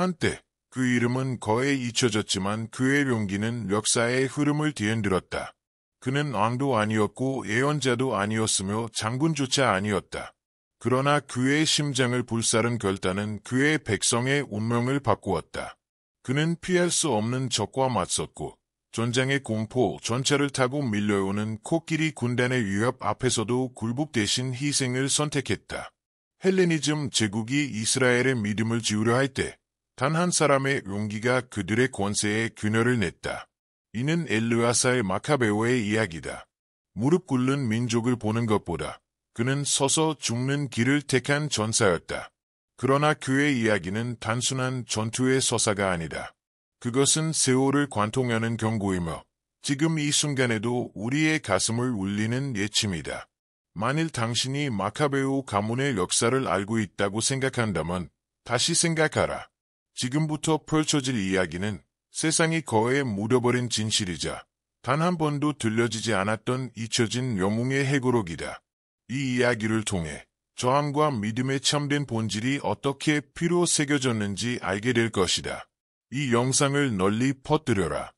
한때 그 이름은 거의 잊혀졌지만 그의 용기는 역사의 흐름을 뒤흔들었다. 그는 왕도 아니었고 예언자도 아니었으며 장군조차 아니었다. 그러나 그의 심장을 불사른 결단은 그의 백성의 운명을 바꾸었다. 그는 피할 수 없는 적과 맞섰고 전장의 공포, 전차를 타고 밀려오는 코끼리 군단의 위협 앞에서도 굴복 대신 희생을 선택했다. 헬레니즘 제국이 이스라엘의 믿음을 지우려 할 때 단 한 사람의 용기가 그들의 권세에 균열을 냈다. 이는 엘르아살 마카베오의 이야기다. 무릎 꿇는 민족을 보는 것보다 그는 서서 죽는 길을 택한 전사였다. 그러나 그의 이야기는 단순한 전투의 서사가 아니다. 그것은 세월을 관통하는 경고이며 지금 이 순간에도 우리의 가슴을 울리는 예침이다. 만일 당신이 마카베오 가문의 역사를 알고 있다고 생각한다면 다시 생각하라. 지금부터 펼쳐질 이야기는 세상이 거에 묻어버린 진실이자 단 한 번도 들려지지 않았던 잊혀진 영웅의 해고록이다. 이 이야기를 통해 저항과 믿음의 참된 본질이 어떻게 피로 새겨졌는지 알게 될 것이다. 이 영상을 널리 퍼뜨려라.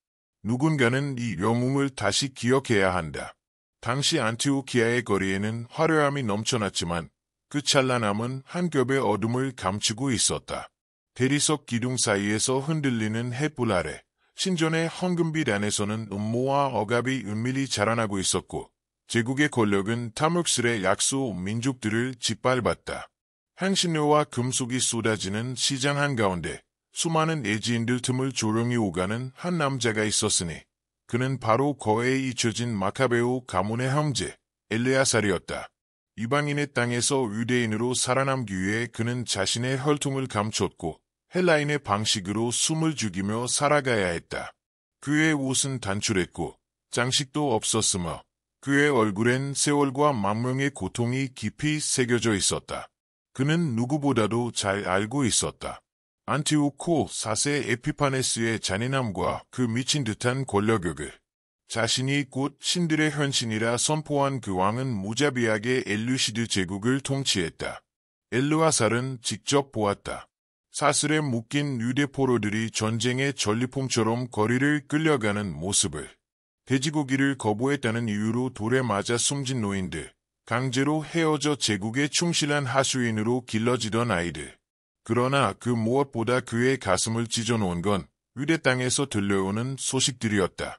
누군가는 이 영웅을 다시 기억해야 한다. 당시 안티오키아의 거리에는 화려함이 넘쳐났지만 그 찬란함은 한 겹의 어둠을 감추고 있었다. 대리석 기둥 사이에서 흔들리는 햇불 아래 신전의 황금빛 안에서는 음모와 억압이 은밀히 자라나고 있었고 제국의 권력은 탐욕스레 약소 민족들을 짓밟았다. 향신료와 금속이 쏟아지는 시장 한가운데 수많은 애지인들 틈을 조용히 오가는 한 남자가 있었으니 그는 바로 거에 잊혀진 마카베오 가문의 형제 엘레아살이었다. 이방인의 땅에서 유대인으로 살아남기 위해 그는 자신의 혈통을 감췄고 헬라인의 방식으로 숨을 죽이며 살아가야 했다. 그의 옷은 단출했고 장식도 없었으며 그의 얼굴엔 세월과 망명의 고통이 깊이 새겨져 있었다. 그는 누구보다도 잘 알고 있었다. 안티오코 4세 에피파네스의 잔인함과 그 미친 듯한 권력욕을. 자신이 곧 신들의 현신이라 선포한 그 왕은 무자비하게 엘루시드 제국을 통치했다. 엘르아살은 직접 보았다. 사슬에 묶인 유대 포로들이 전쟁의 전리품처럼 거리를 끌려가는 모습을. 돼지고기를 거부했다는 이유로 돌에 맞아 숨진 노인들, 강제로 헤어져 제국에 충실한 하수인으로 길러지던 아이들. 그러나 그 무엇보다 그의 가슴을 찢어놓은 건 유대 땅에서 들려오는 소식들이었다.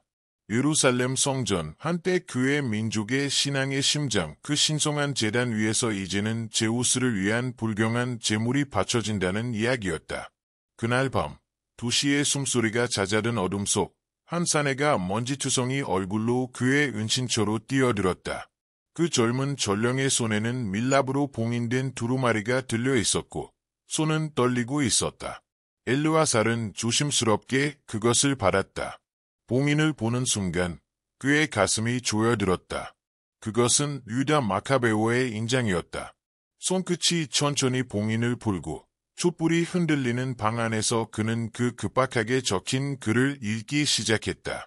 예루살렘 성전, 한때 그의 민족의 신앙의 심장, 그 신성한 제단 위에서 이제는 제우스를 위한 불경한 제물이 바쳐진다는 이야기였다. 그날 밤, 도시의 숨소리가 잦아든 어둠 속, 한 사내가 먼지투성이 얼굴로 그의 은신처로 뛰어들었다. 그 젊은 전령의 손에는 밀랍으로 봉인된 두루마리가 들려 있었고, 손은 떨리고 있었다. 엘르아살은 조심스럽게 그것을 받았다. 봉인을 보는 순간 그의 가슴이 조여들었다. 그것은 유다 마카베오의 인장이었다. 손끝이 천천히 봉인을 풀고 촛불이 흔들리는 방 안에서 그는 그 급박하게 적힌 글을 읽기 시작했다.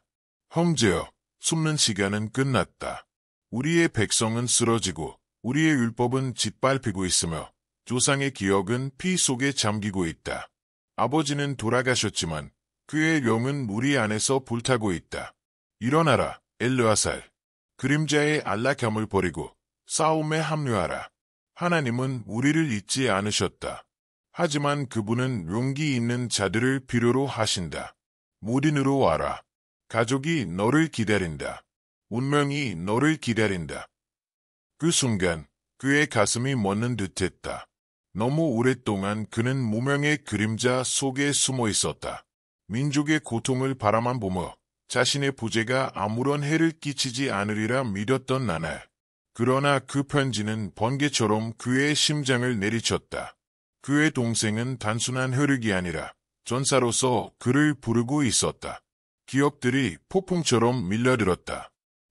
형제여, 숨는 시간은 끝났다. 우리의 백성은 쓰러지고 우리의 율법은 짓밟히고 있으며 조상의 기억은 피 속에 잠기고 있다. 아버지는 돌아가셨지만 그의 영은 우리 안에서 불타고 있다. 일어나라, 엘르아살. 그림자의 안락함을 버리고 싸움에 합류하라. 하나님은 우리를 잊지 않으셨다. 하지만 그분은 용기 있는 자들을 필요로 하신다. 모딘으로 와라. 가족이 너를 기다린다. 운명이 너를 기다린다. 그 순간 그의 가슴이 멎는 듯했다. 너무 오랫동안 그는 무명의 그림자 속에 숨어 있었다. 민족의 고통을 바라만 보며 자신의 부재가 아무런 해를 끼치지 않으리라 믿었던 나날. 그러나 그 편지는 번개처럼 그의 심장을 내리쳤다. 그의 동생은 단순한 혈육이 아니라 전사로서 그를 부르고 있었다. 기억들이 폭풍처럼 밀려들었다.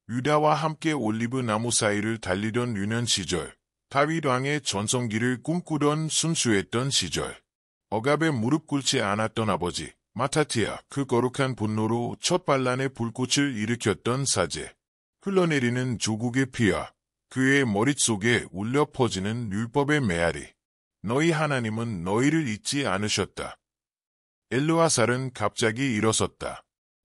유다와 함께 올리브 나무 사이를 달리던 유년 시절, 다윗 왕의 전성기를 꿈꾸던 순수했던 시절, 억압에 무릎 꿇지 않았던 아버지, 마타티아, 그 거룩한 분노로 첫 반란의 불꽃을 일으켰던 사제, 흘러내리는 조국의 피와 그의 머릿속에 울려 퍼지는 율법의 메아리. 너희 하나님은 너희를 잊지 않으셨다. 엘르아살은 갑자기 일어섰다.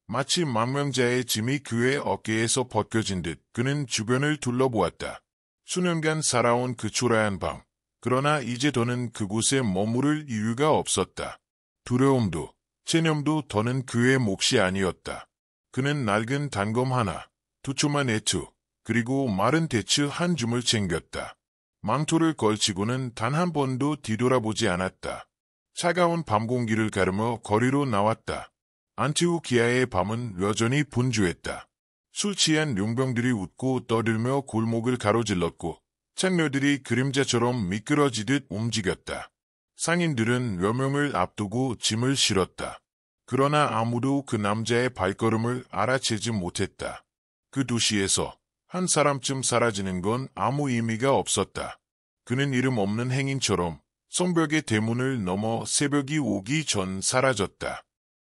마치 망명자의 짐이 그의 어깨에서 벗겨진 듯 그는 주변을 둘러보았다. 수년간 살아온 그 초라한 방. 그러나 이제 더는 그곳에 머무를 이유가 없었다. 두려움도, 체념도 더는 그의 몫이 아니었다. 그는 낡은 단검 하나, 두툼한 애투, 그리고 마른 대추 한 줌을 챙겼다. 망토를 걸치고는 단 한 번도 뒤돌아보지 않았다. 차가운 밤 공기를 가르며 거리로 나왔다. 안티오키아의 밤은 여전히 분주했다. 술 취한 용병들이 웃고 떠들며 골목을 가로질렀고 창녀들이 그림자처럼 미끄러지듯 움직였다. 상인들은 몇 명을 앞두고 짐을 실었다. 그러나 아무도 그 남자의 발걸음을 알아채지 못했다. 그 도시에서 한 사람쯤 사라지는 건 아무 의미가 없었다. 그는 이름 없는 행인처럼 성벽의 대문을 넘어 새벽이 오기 전 사라졌다.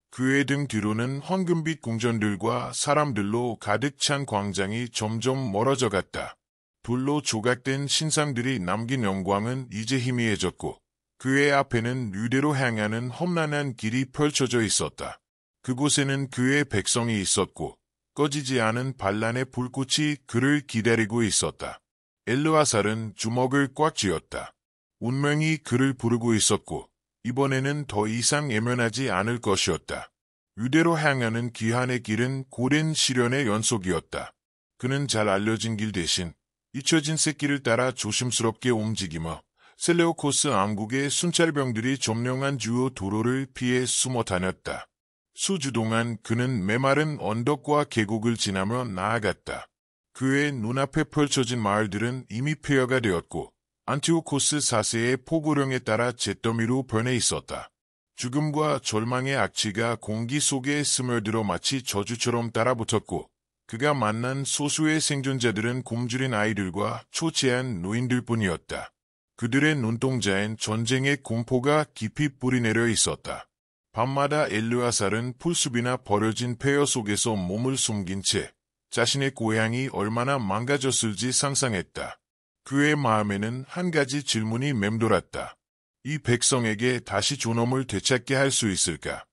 그의 등 뒤로는 황금빛 궁전들과 사람들로 가득 찬 광장이 점점 멀어져 갔다. 불로 조각된 신상들이 남긴 영광은 이제 희미해졌고 그의 앞에는 유대로 향하는 험난한 길이 펼쳐져 있었다. 그곳에는 그의 백성이 있었고 꺼지지 않은 반란의 불꽃이 그를 기다리고 있었다. 엘르아살은 주먹을 꽉 쥐었다. 운명이 그를 부르고 있었고 이번에는 더 이상 외면하지 않을 것이었다. 유대로 향하는 귀환의 길은 고된 시련의 연속이었다. 그는 잘 알려진 길 대신 잊혀진 새길을 따라 조심스럽게 움직이며 셀레오코스 왕국의 순찰병들이 점령한 주요 도로를 피해 숨어 다녔다. 수주 동안 그는 메마른 언덕과 계곡을 지나며 나아갔다. 그의 눈앞에 펼쳐진 마을들은 이미 폐허가 되었고 안티오코스 4세의 포고령에 따라 잿더미로 변해 있었다. 죽음과 절망의 악취가 공기 속에 스며들어 마치 저주처럼 따라붙었고 그가 만난 소수의 생존자들은 굶주린 아이들과 초췌한 노인들뿐이었다. 그들의 눈동자엔 전쟁의 공포가 깊이 뿌리내려 있었다. 밤마다 엘르아살은 풀숲이나 버려진 폐허 속에서 몸을 숨긴 채 자신의 고향이 얼마나 망가졌을지 상상했다. 그의 마음에는 한 가지 질문이 맴돌았다. 이 백성에게 다시 존엄을 되찾게 할 수 있을까?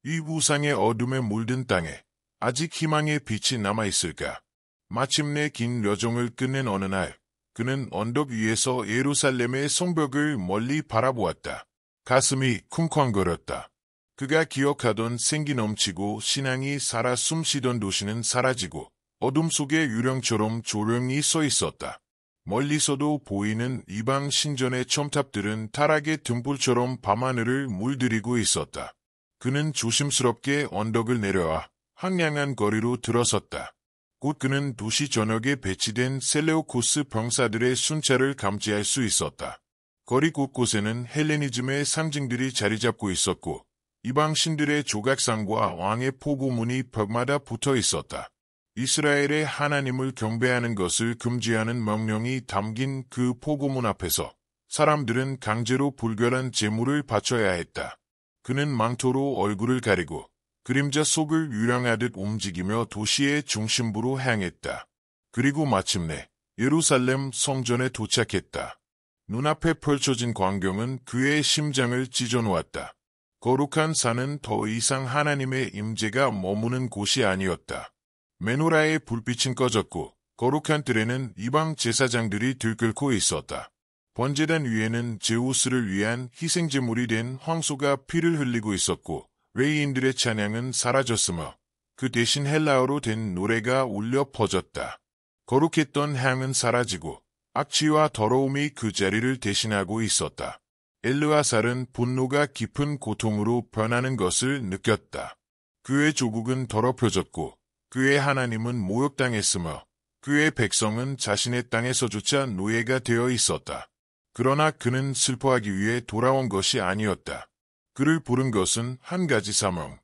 이 우상의 어둠에 물든 땅에 아직 희망의 빛이 남아있을까? 마침내 긴 여정을 끝낸 어느 날, 그는 언덕 위에서 예루살렘의 성벽을 멀리 바라보았다. 가슴이 쿵쾅거렸다. 그가 기억하던 생기 넘치고 신앙이 살아 숨쉬던 도시는 사라지고 어둠 속에 유령처럼 조용히 서 있었다. 멀리서도 보이는 이방 신전의 첨탑들은 타락의 등불처럼 밤하늘을 물들이고 있었다. 그는 조심스럽게 언덕을 내려와 황량한 거리로 들어섰다. 곧 그는 도시 전역에 배치된 셀레오코스 병사들의 순찰을 감지할 수 있었다. 거리 곳곳에는 헬레니즘의 상징들이 자리 잡고 있었고 이방 신들의 조각상과 왕의 포고문이 벽마다 붙어 있었다. 이스라엘의 하나님을 경배하는 것을 금지하는 명령이 담긴 그 포고문 앞에서 사람들은 강제로 불결한 제물을 바쳐야 했다. 그는 망토로 얼굴을 가리고 그림자 속을 유령하듯 움직이며 도시의 중심부로 향했다. 그리고 마침내 예루살렘 성전에 도착했다. 눈앞에 펼쳐진 광경은 그의 심장을 찢어놓았다. 거룩한 산은 더 이상 하나님의 임재가 머무는 곳이 아니었다. 메노라의 불빛은 꺼졌고 거룩한 뜰에는 이방 제사장들이 들끓고 있었다. 번제단 위에는 제우스를 위한 희생제물이 된 황소가 피를 흘리고 있었고 외인들의 찬양은 사라졌으며 그 대신 헬라어로 된 노래가 울려 퍼졌다. 거룩했던 향은 사라지고 악취와 더러움이 그 자리를 대신하고 있었다. 엘르아살은 분노가 깊은 고통으로 변하는 것을 느꼈다. 그의 조국은 더럽혀졌고 그의 하나님은 모욕당했으며 그의 백성은 자신의 땅에서조차 노예가 되어 있었다. 그러나 그는 슬퍼하기 위해 돌아온 것이 아니었다. 그를 부른 것은 한 가지 사명.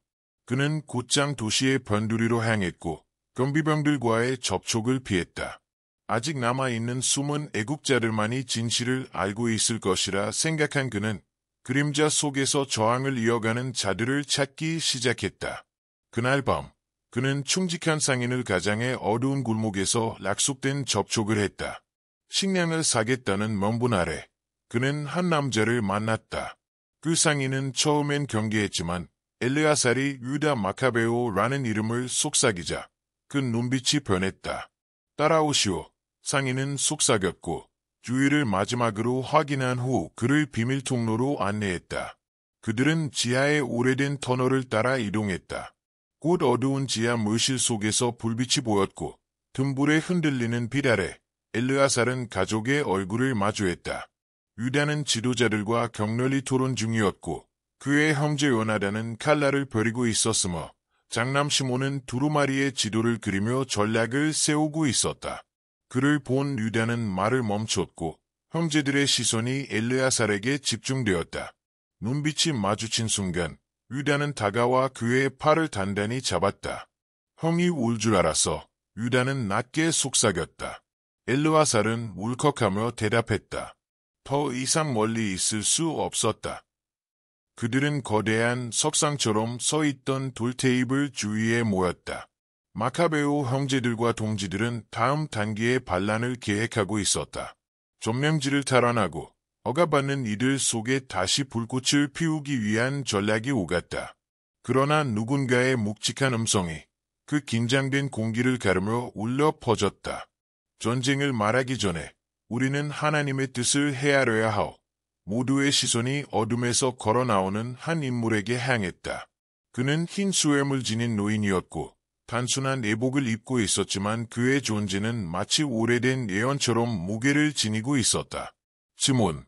그는 곧장 도시의 변두리로 향했고 경비병들과의 접촉을 피했다. 아직 남아있는 숨은 애국자들만이 진실을 알고 있을 것이라 생각한 그는 그림자 속에서 저항을 이어가는 자들을 찾기 시작했다. 그날 밤 그는 충직한 상인을 가장해 어두운 골목에서 약속된 접촉을 했다. 식량을 사겠다는 명분 아래 그는 한 남자를 만났다. 그 상인은 처음엔 경계했지만 엘르아살이 유다 마카베오라는 이름을 속삭이자 그 눈빛이 변했다. 따라오시오. 상인은 속삭였고 주위를 마지막으로 확인한 후 그를 비밀 통로로 안내했다. 그들은 지하의 오래된 터널을 따라 이동했다. 곧 어두운 지하 물실 속에서 불빛이 보였고 등불에 흔들리는 빛 아래 엘르아살은 가족의 얼굴을 마주했다. 유다는 지도자들과 격렬히 토론 중이었고 그의 형제 요나단은 칼날을 벼리고 있었으며 장남 시몬은 두루마리의 지도를 그리며 전략을 세우고 있었다. 그를 본 유다는 말을 멈췄고 형제들의 시선이 엘르아살에게 집중되었다. 눈빛이 마주친 순간 유다는 다가와 그의 팔을 단단히 잡았다. 형이 울 줄 알았어. 유다는 낮게 속삭였다. 엘르아살은 울컥하며 대답했다. 더 이상 멀리 있을 수 없었다. 그들은 거대한 석상처럼 서있던 돌 테이블 주위에 모였다. 마카베오 형제들과 동지들은 다음 단계의 반란을 계획하고 있었다. 점령지를 탈환하고 억압받는 이들 속에 다시 불꽃을 피우기 위한 전략이 오갔다. 그러나 누군가의 묵직한 음성이 그 긴장된 공기를 가르며 울려 퍼졌다. 전쟁을 말하기 전에 우리는 하나님의 뜻을 헤아려야 하오. 모두의 시선이 어둠에서 걸어 나오는 한 인물에게 향했다. 그는 흰 수염을 지닌 노인이었고 단순한 내복을 입고 있었지만 그의 존재는 마치 오래된 예언처럼 무게를 지니고 있었다. 시몬.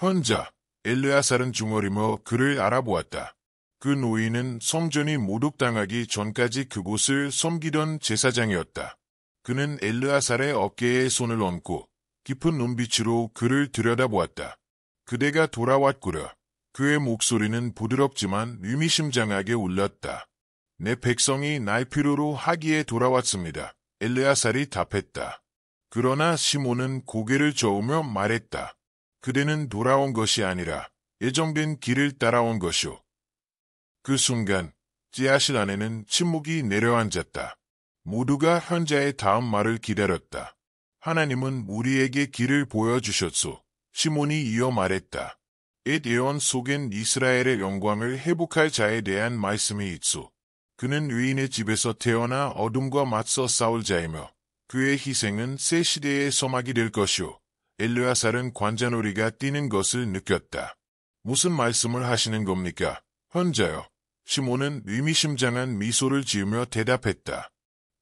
헌자. 엘르아살은 중얼이며 그를 알아보았다. 그 노인은 성전이 모독당하기 전까지 그곳을 섬기던 제사장이었다. 그는 엘르아살의 어깨에 손을 얹고 깊은 눈빛으로 그를 들여다보았다. 그대가 돌아왔구려. 그의 목소리는 부드럽지만 의미심장하게 울렸다. 내 백성이 날 필요로 하기에 돌아왔습니다. 엘르아살이 답했다. 그러나 시몬은 고개를 저으며 말했다. 그대는 돌아온 것이 아니라 예정된 길을 따라온 것이오. 그 순간 지하실 안에는 침묵이 내려앉았다. 모두가 현자의 다음 말을 기다렸다. 하나님은 우리에게 길을 보여주셨소. 시몬이 이어 말했다. 옛 예언 속엔 이스라엘의 영광을 회복할 자에 대한 말씀이 있소. 그는 의인의 집에서 태어나 어둠과 맞서 싸울 자이며 그의 희생은 새 시대의 서막이 될 것이오. 엘르아살은 관자놀이가 뛰는 것을 느꼈다. 무슨 말씀을 하시는 겁니까? 헌자여. 시몬은 의미심장한 미소를 지으며 대답했다.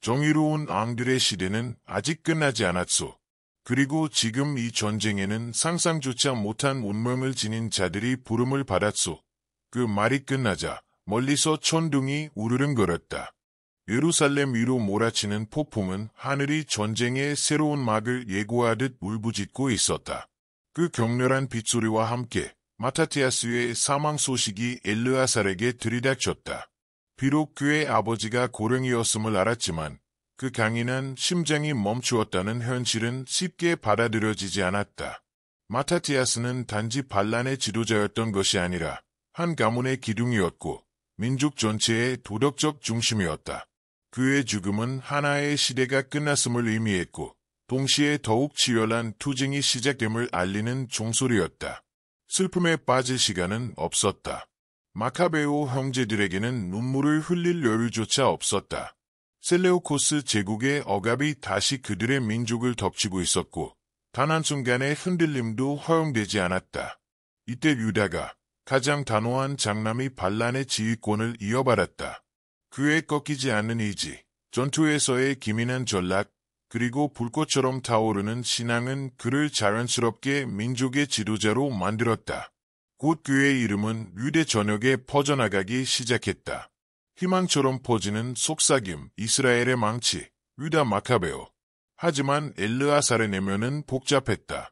정의로운 왕들의 시대는 아직 끝나지 않았소. 그리고 지금 이 전쟁에는 상상조차 못한 운명을 지닌 자들이 부름을 받았소. 그 말이 끝나자 멀리서 천둥이 우르릉거렸다. 예루살렘 위로 몰아치는 폭풍은 하늘이 전쟁의 새로운 막을 예고하듯 울부짖고 있었다. 그 격렬한 빗소리와 함께 마타티아스의 사망 소식이 엘르아살에게 들이닥쳤다. 비록 그의 아버지가 고령이었음을 알았지만 그 강인한 심장이 멈추었다는 현실은 쉽게 받아들여지지 않았다. 마타티아스는 단지 반란의 지도자였던 것이 아니라 한 가문의 기둥이었고 민족 전체의 도덕적 중심이었다. 그의 죽음은 하나의 시대가 끝났음을 의미했고 동시에 더욱 치열한 투쟁이 시작됨을 알리는 종소리였다. 슬픔에 빠질 시간은 없었다. 마카베오 형제들에게는 눈물을 흘릴 여유조차 없었다. 셀레우코스 제국의 억압이 다시 그들의 민족을 덮치고 있었고 단 한순간의 흔들림도 허용되지 않았다. 이때 유다가 가장 단호한 장남이 반란의 지휘권을 이어받았다. 그의 꺾이지 않는 의지, 전투에서의 기민한 전략, 그리고 불꽃처럼 타오르는 신앙은 그를 자연스럽게 민족의 지도자로 만들었다. 곧 그의 이름은 유대 전역에 퍼져나가기 시작했다. 희망처럼 퍼지는 속삭임, 이스라엘의 망치, 유다 마카베오. 하지만 엘르아살의 내면은 복잡했다.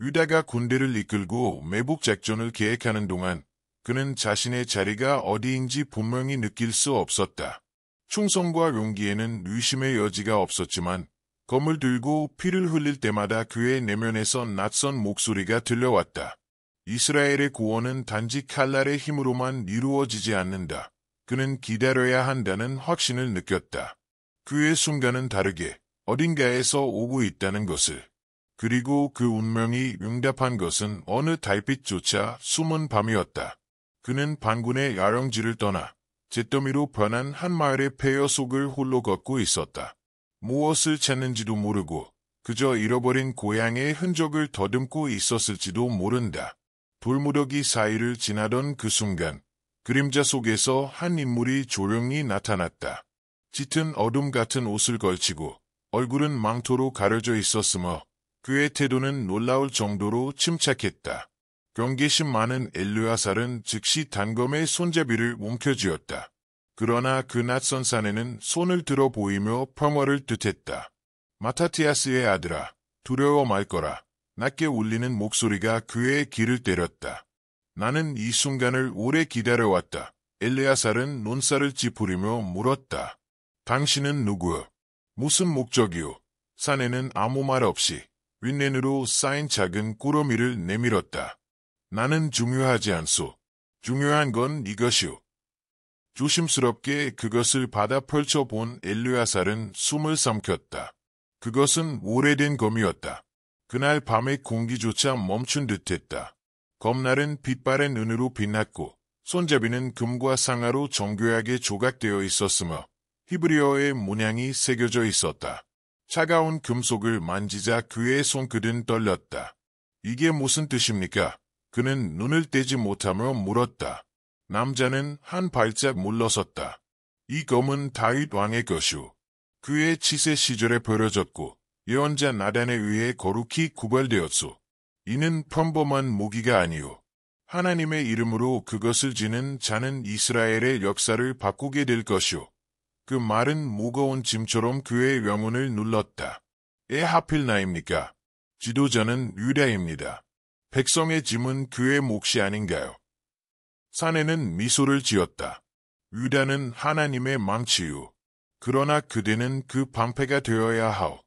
유다가 군대를 이끌고 매복 작전을 계획하는 동안 그는 자신의 자리가 어디인지 분명히 느낄 수 없었다. 충성과 용기에는 의심의 여지가 없었지만 검을 들고 피를 흘릴 때마다 그의 내면에서 낯선 목소리가 들려왔다. 이스라엘의 구원은 단지 칼날의 힘으로만 이루어지지 않는다. 그는 기다려야 한다는 확신을 느꼈다. 그의 순간은 다르게 어딘가에서 오고 있다는 것을. 그리고 그 운명이 응답한 것은 어느 달빛조차 숨은 밤이었다. 그는 반군의 야영지를 떠나 잿더미로 변한 한 마을의 폐허 속을 홀로 걷고 있었다. 무엇을 찾는지도 모르고 그저 잃어버린 고향의 흔적을 더듬고 있었을지도 모른다. 돌무더기 사이를 지나던 그 순간 그림자 속에서 한 인물이 조용히 나타났다. 짙은 어둠 같은 옷을 걸치고 얼굴은 망토로 가려져 있었으며 그의 태도는 놀라울 정도로 침착했다. 경계심 많은 엘르아살은 즉시 단검의 손잡이를 움켜쥐었다. 그러나 그 낯선 사내는 손을 들어 보이며 평화를 뜻했다. 마타티아스의 아들아, 두려워 말거라. 낮게 울리는 목소리가 그의 귀를 때렸다. 나는 이 순간을 오래 기다려왔다. 엘르아살은 눈살을 찌푸리며 물었다. 당신은 누구요? 무슨 목적이요? 사내는 아무 말 없이 윗눈으로 쌓인 작은 꾸러미를 내밀었다. 나는 중요하지 않소. 중요한 건 이것이오. 조심스럽게 그것을 받아 펼쳐본 엘르아살은 숨을 삼켰다. 그것은 오래된 검이었다. 그날 밤의 공기조차 멈춘 듯했다. 검날은 빛바랜 은으로 빛났고 손잡이는 금과 상아로 정교하게 조각되어 있었으며 히브리어의 문양이 새겨져 있었다. 차가운 금속을 만지자 그의 손끝은 떨렸다. 이게 무슨 뜻입니까? 그는 눈을 떼지 못하며 물었다. 남자는 한 발짝 물러섰다. 이 검은 다윗 왕의 것이오. 그의 치세 시절에 버려졌고 예언자 나단에 의해 거룩히 구별되었소. 이는 평범한 무기가 아니오. 하나님의 이름으로 그것을 지는 자는 이스라엘의 역사를 바꾸게 될 것이오. 그 말은 무거운 짐처럼 그의 영혼을 눌렀다. 하필 나입니까? 지도자는 유다입니다. 백성의 짐은 그의 몫이 아닌가요? 사내는 미소를 지었다. 유다는 하나님의 망치요. 그러나 그대는 그 방패가 되어야 하오.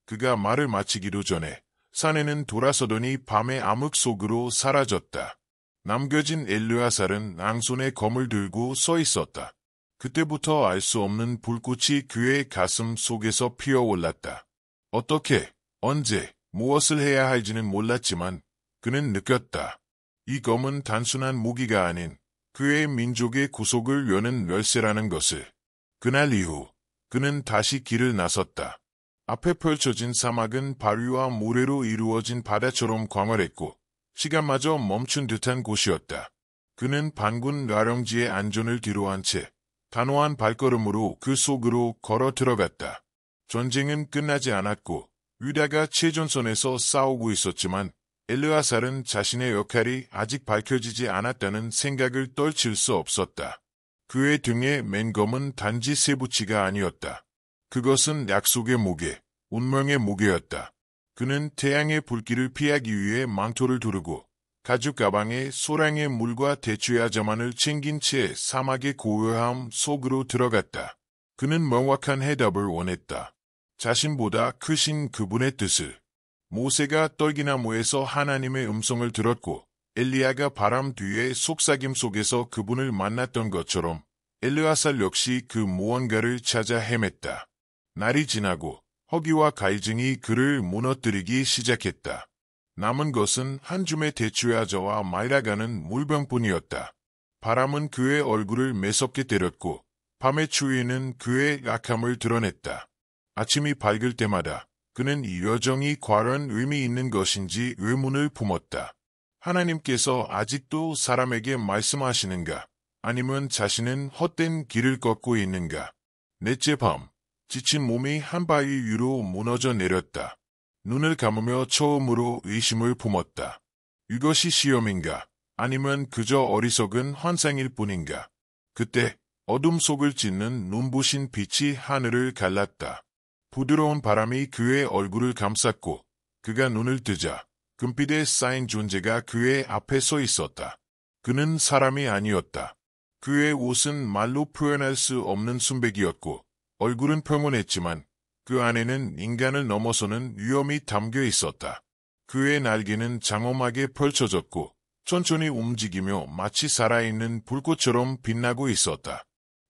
그가 말을 마치기도 전에 사내는 돌아서더니 밤의 암흑 속으로 사라졌다. 남겨진 엘르아살은 앙손에 검을 들고 서 있었다. 그때부터 알 수 없는 불꽃이 그의 가슴 속에서 피어올랐다. 어떻게, 언제, 무엇을 해야 할지는 몰랐지만 그는 느꼈다. 이 검은 단순한 무기가 아닌 그의 민족의 구속을 여는 열쇠라는 것을. 그날 이후 그는 다시 길을 나섰다. 앞에 펼쳐진 사막은 바위와 모래로 이루어진 바다처럼 광활했고 시간마저 멈춘 듯한 곳이었다. 그는 반군 놔령지의 안전을 뒤로한 채 단호한 발걸음으로 그 속으로 걸어 들어갔다. 전쟁은 끝나지 않았고 유다가 최전선에서 싸우고 있었지만 엘르아살은 자신의 역할이 아직 밝혀지지 않았다는 생각을 떨칠 수 없었다. 그의 등에 맨 검은 단지 쇠붙이가 아니었다. 그것은 약속의 무게, 운명의 무게였다. 그는 태양의 불길을 피하기 위해 망토를 두르고 가죽 가방에 소량의 물과 대추야 자만을 챙긴 채 사막의 고요함 속으로 들어갔다. 그는 명확한 해답을 원했다. 자신보다 크신 그분의 뜻을. 모세가 떨기나무에서 하나님의 음성을 들었고 엘리야가 바람 뒤에 속삭임 속에서 그분을 만났던 것처럼 엘르아살 역시 그 무언가를 찾아 헤맸다. 날이 지나고 허기와 갈증이 그를 무너뜨리기 시작했다. 남은 것은 한 줌의 대추야저와 말라가는 물병뿐이었다. 바람은 그의 얼굴을 매섭게 때렸고 밤의 추위는 그의 약함을 드러냈다. 아침이 밝을 때마다 그는 이 여정이 과연 의미 있는 것인지 의문을 품었다. 하나님께서 아직도 사람에게 말씀하시는가? 아니면 자신은 헛된 길을 걷고 있는가? 넷째 밤, 지친 몸이 한 바위 위로 무너져 내렸다. 눈을 감으며 처음으로 의심을 품었다. 이것이 시험인가? 아니면 그저 어리석은 환상일 뿐인가? 그때 어둠 속을 찢는 눈부신 빛이 하늘을 갈랐다. 부드러운 바람이 그의 얼굴을 감쌌고 그가 눈을 뜨자 금빛에 쌓인 존재가 그의 앞에 서 있었다. 그는 사람이 아니었다. 그의 옷은 말로 표현할 수 없는 순백이었고 얼굴은 평온했지만 그 안에는 인간을 넘어서는 위험이 담겨 있었다. 그의 날개는 장엄하게 펼쳐졌고 천천히 움직이며 마치 살아있는 불꽃처럼 빛나고 있었다.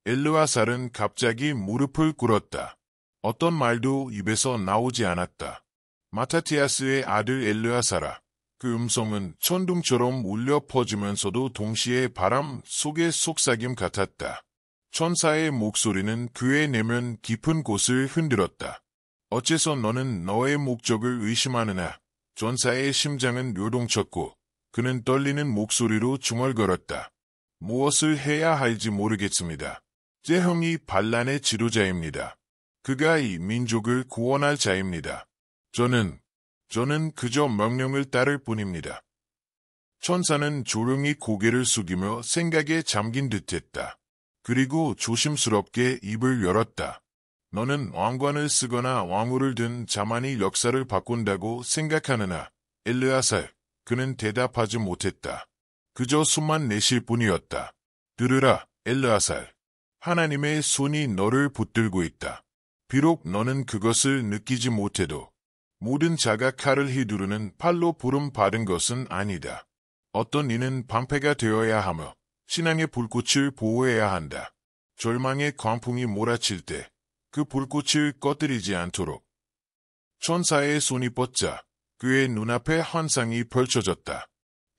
엘르아살은 갑자기 무릎을 꿇었다. 어떤 말도 입에서 나오지 않았다. 마타티아스의 아들 엘르아살아. 그 음성은 천둥처럼 울려 퍼지면서도 동시에 바람 속의 속삭임 같았다. 천사의 목소리는 그의 내면 깊은 곳을 흔들었다. 어째서 너는 너의 목적을 의심하느냐? 전사의 심장은 요동쳤고 그는 떨리는 목소리로 중얼거렸다. 무엇을 해야 할지 모르겠습니다. 제 형이 반란의 지도자입니다. 그가 이 민족을 구원할 자입니다. 저는 그저 명령을 따를 뿐입니다. 천사는 조용히 고개를 숙이며 생각에 잠긴 듯했다. 그리고 조심스럽게 입을 열었다. 너는 왕관을 쓰거나 왕후를 든 자만이 역사를 바꾼다고 생각하느냐? 엘르아살. 그는 대답하지 못했다. 그저 숨만 내쉴 뿐이었다. 들으라, 엘르아살. 하나님의 손이 너를 붙들고 있다. 비록 너는 그것을 느끼지 못해도 모든 자가 칼을 휘두르는 팔로 부름받은 것은 아니다. 어떤 이는 방패가 되어야 하며 신앙의 불꽃을 보호해야 한다. 절망의 광풍이 몰아칠 때 그 불꽃을 꺼뜨리지 않도록. 천사의 손이 뻗자 그의 눈앞에 환상이 펼쳐졌다.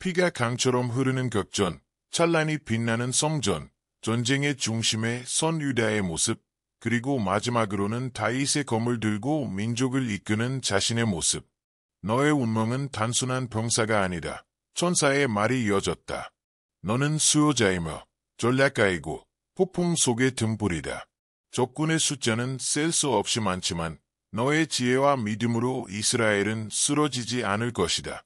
피가 강처럼 흐르는 격전, 찬란히 빛나는 성전, 전쟁의 중심에 선 유다의 모습, 그리고 마지막으로는 다윗의 검을 들고 민족을 이끄는 자신의 모습. 너의 운명은 단순한 병사가 아니라 천사의 말이 이어졌다. 너는 수호자이며 전략가이고 폭풍 속의 등불이다. 적군의 숫자는 셀 수 없이 많지만 너의 지혜와 믿음으로 이스라엘은 쓰러지지 않을 것이다.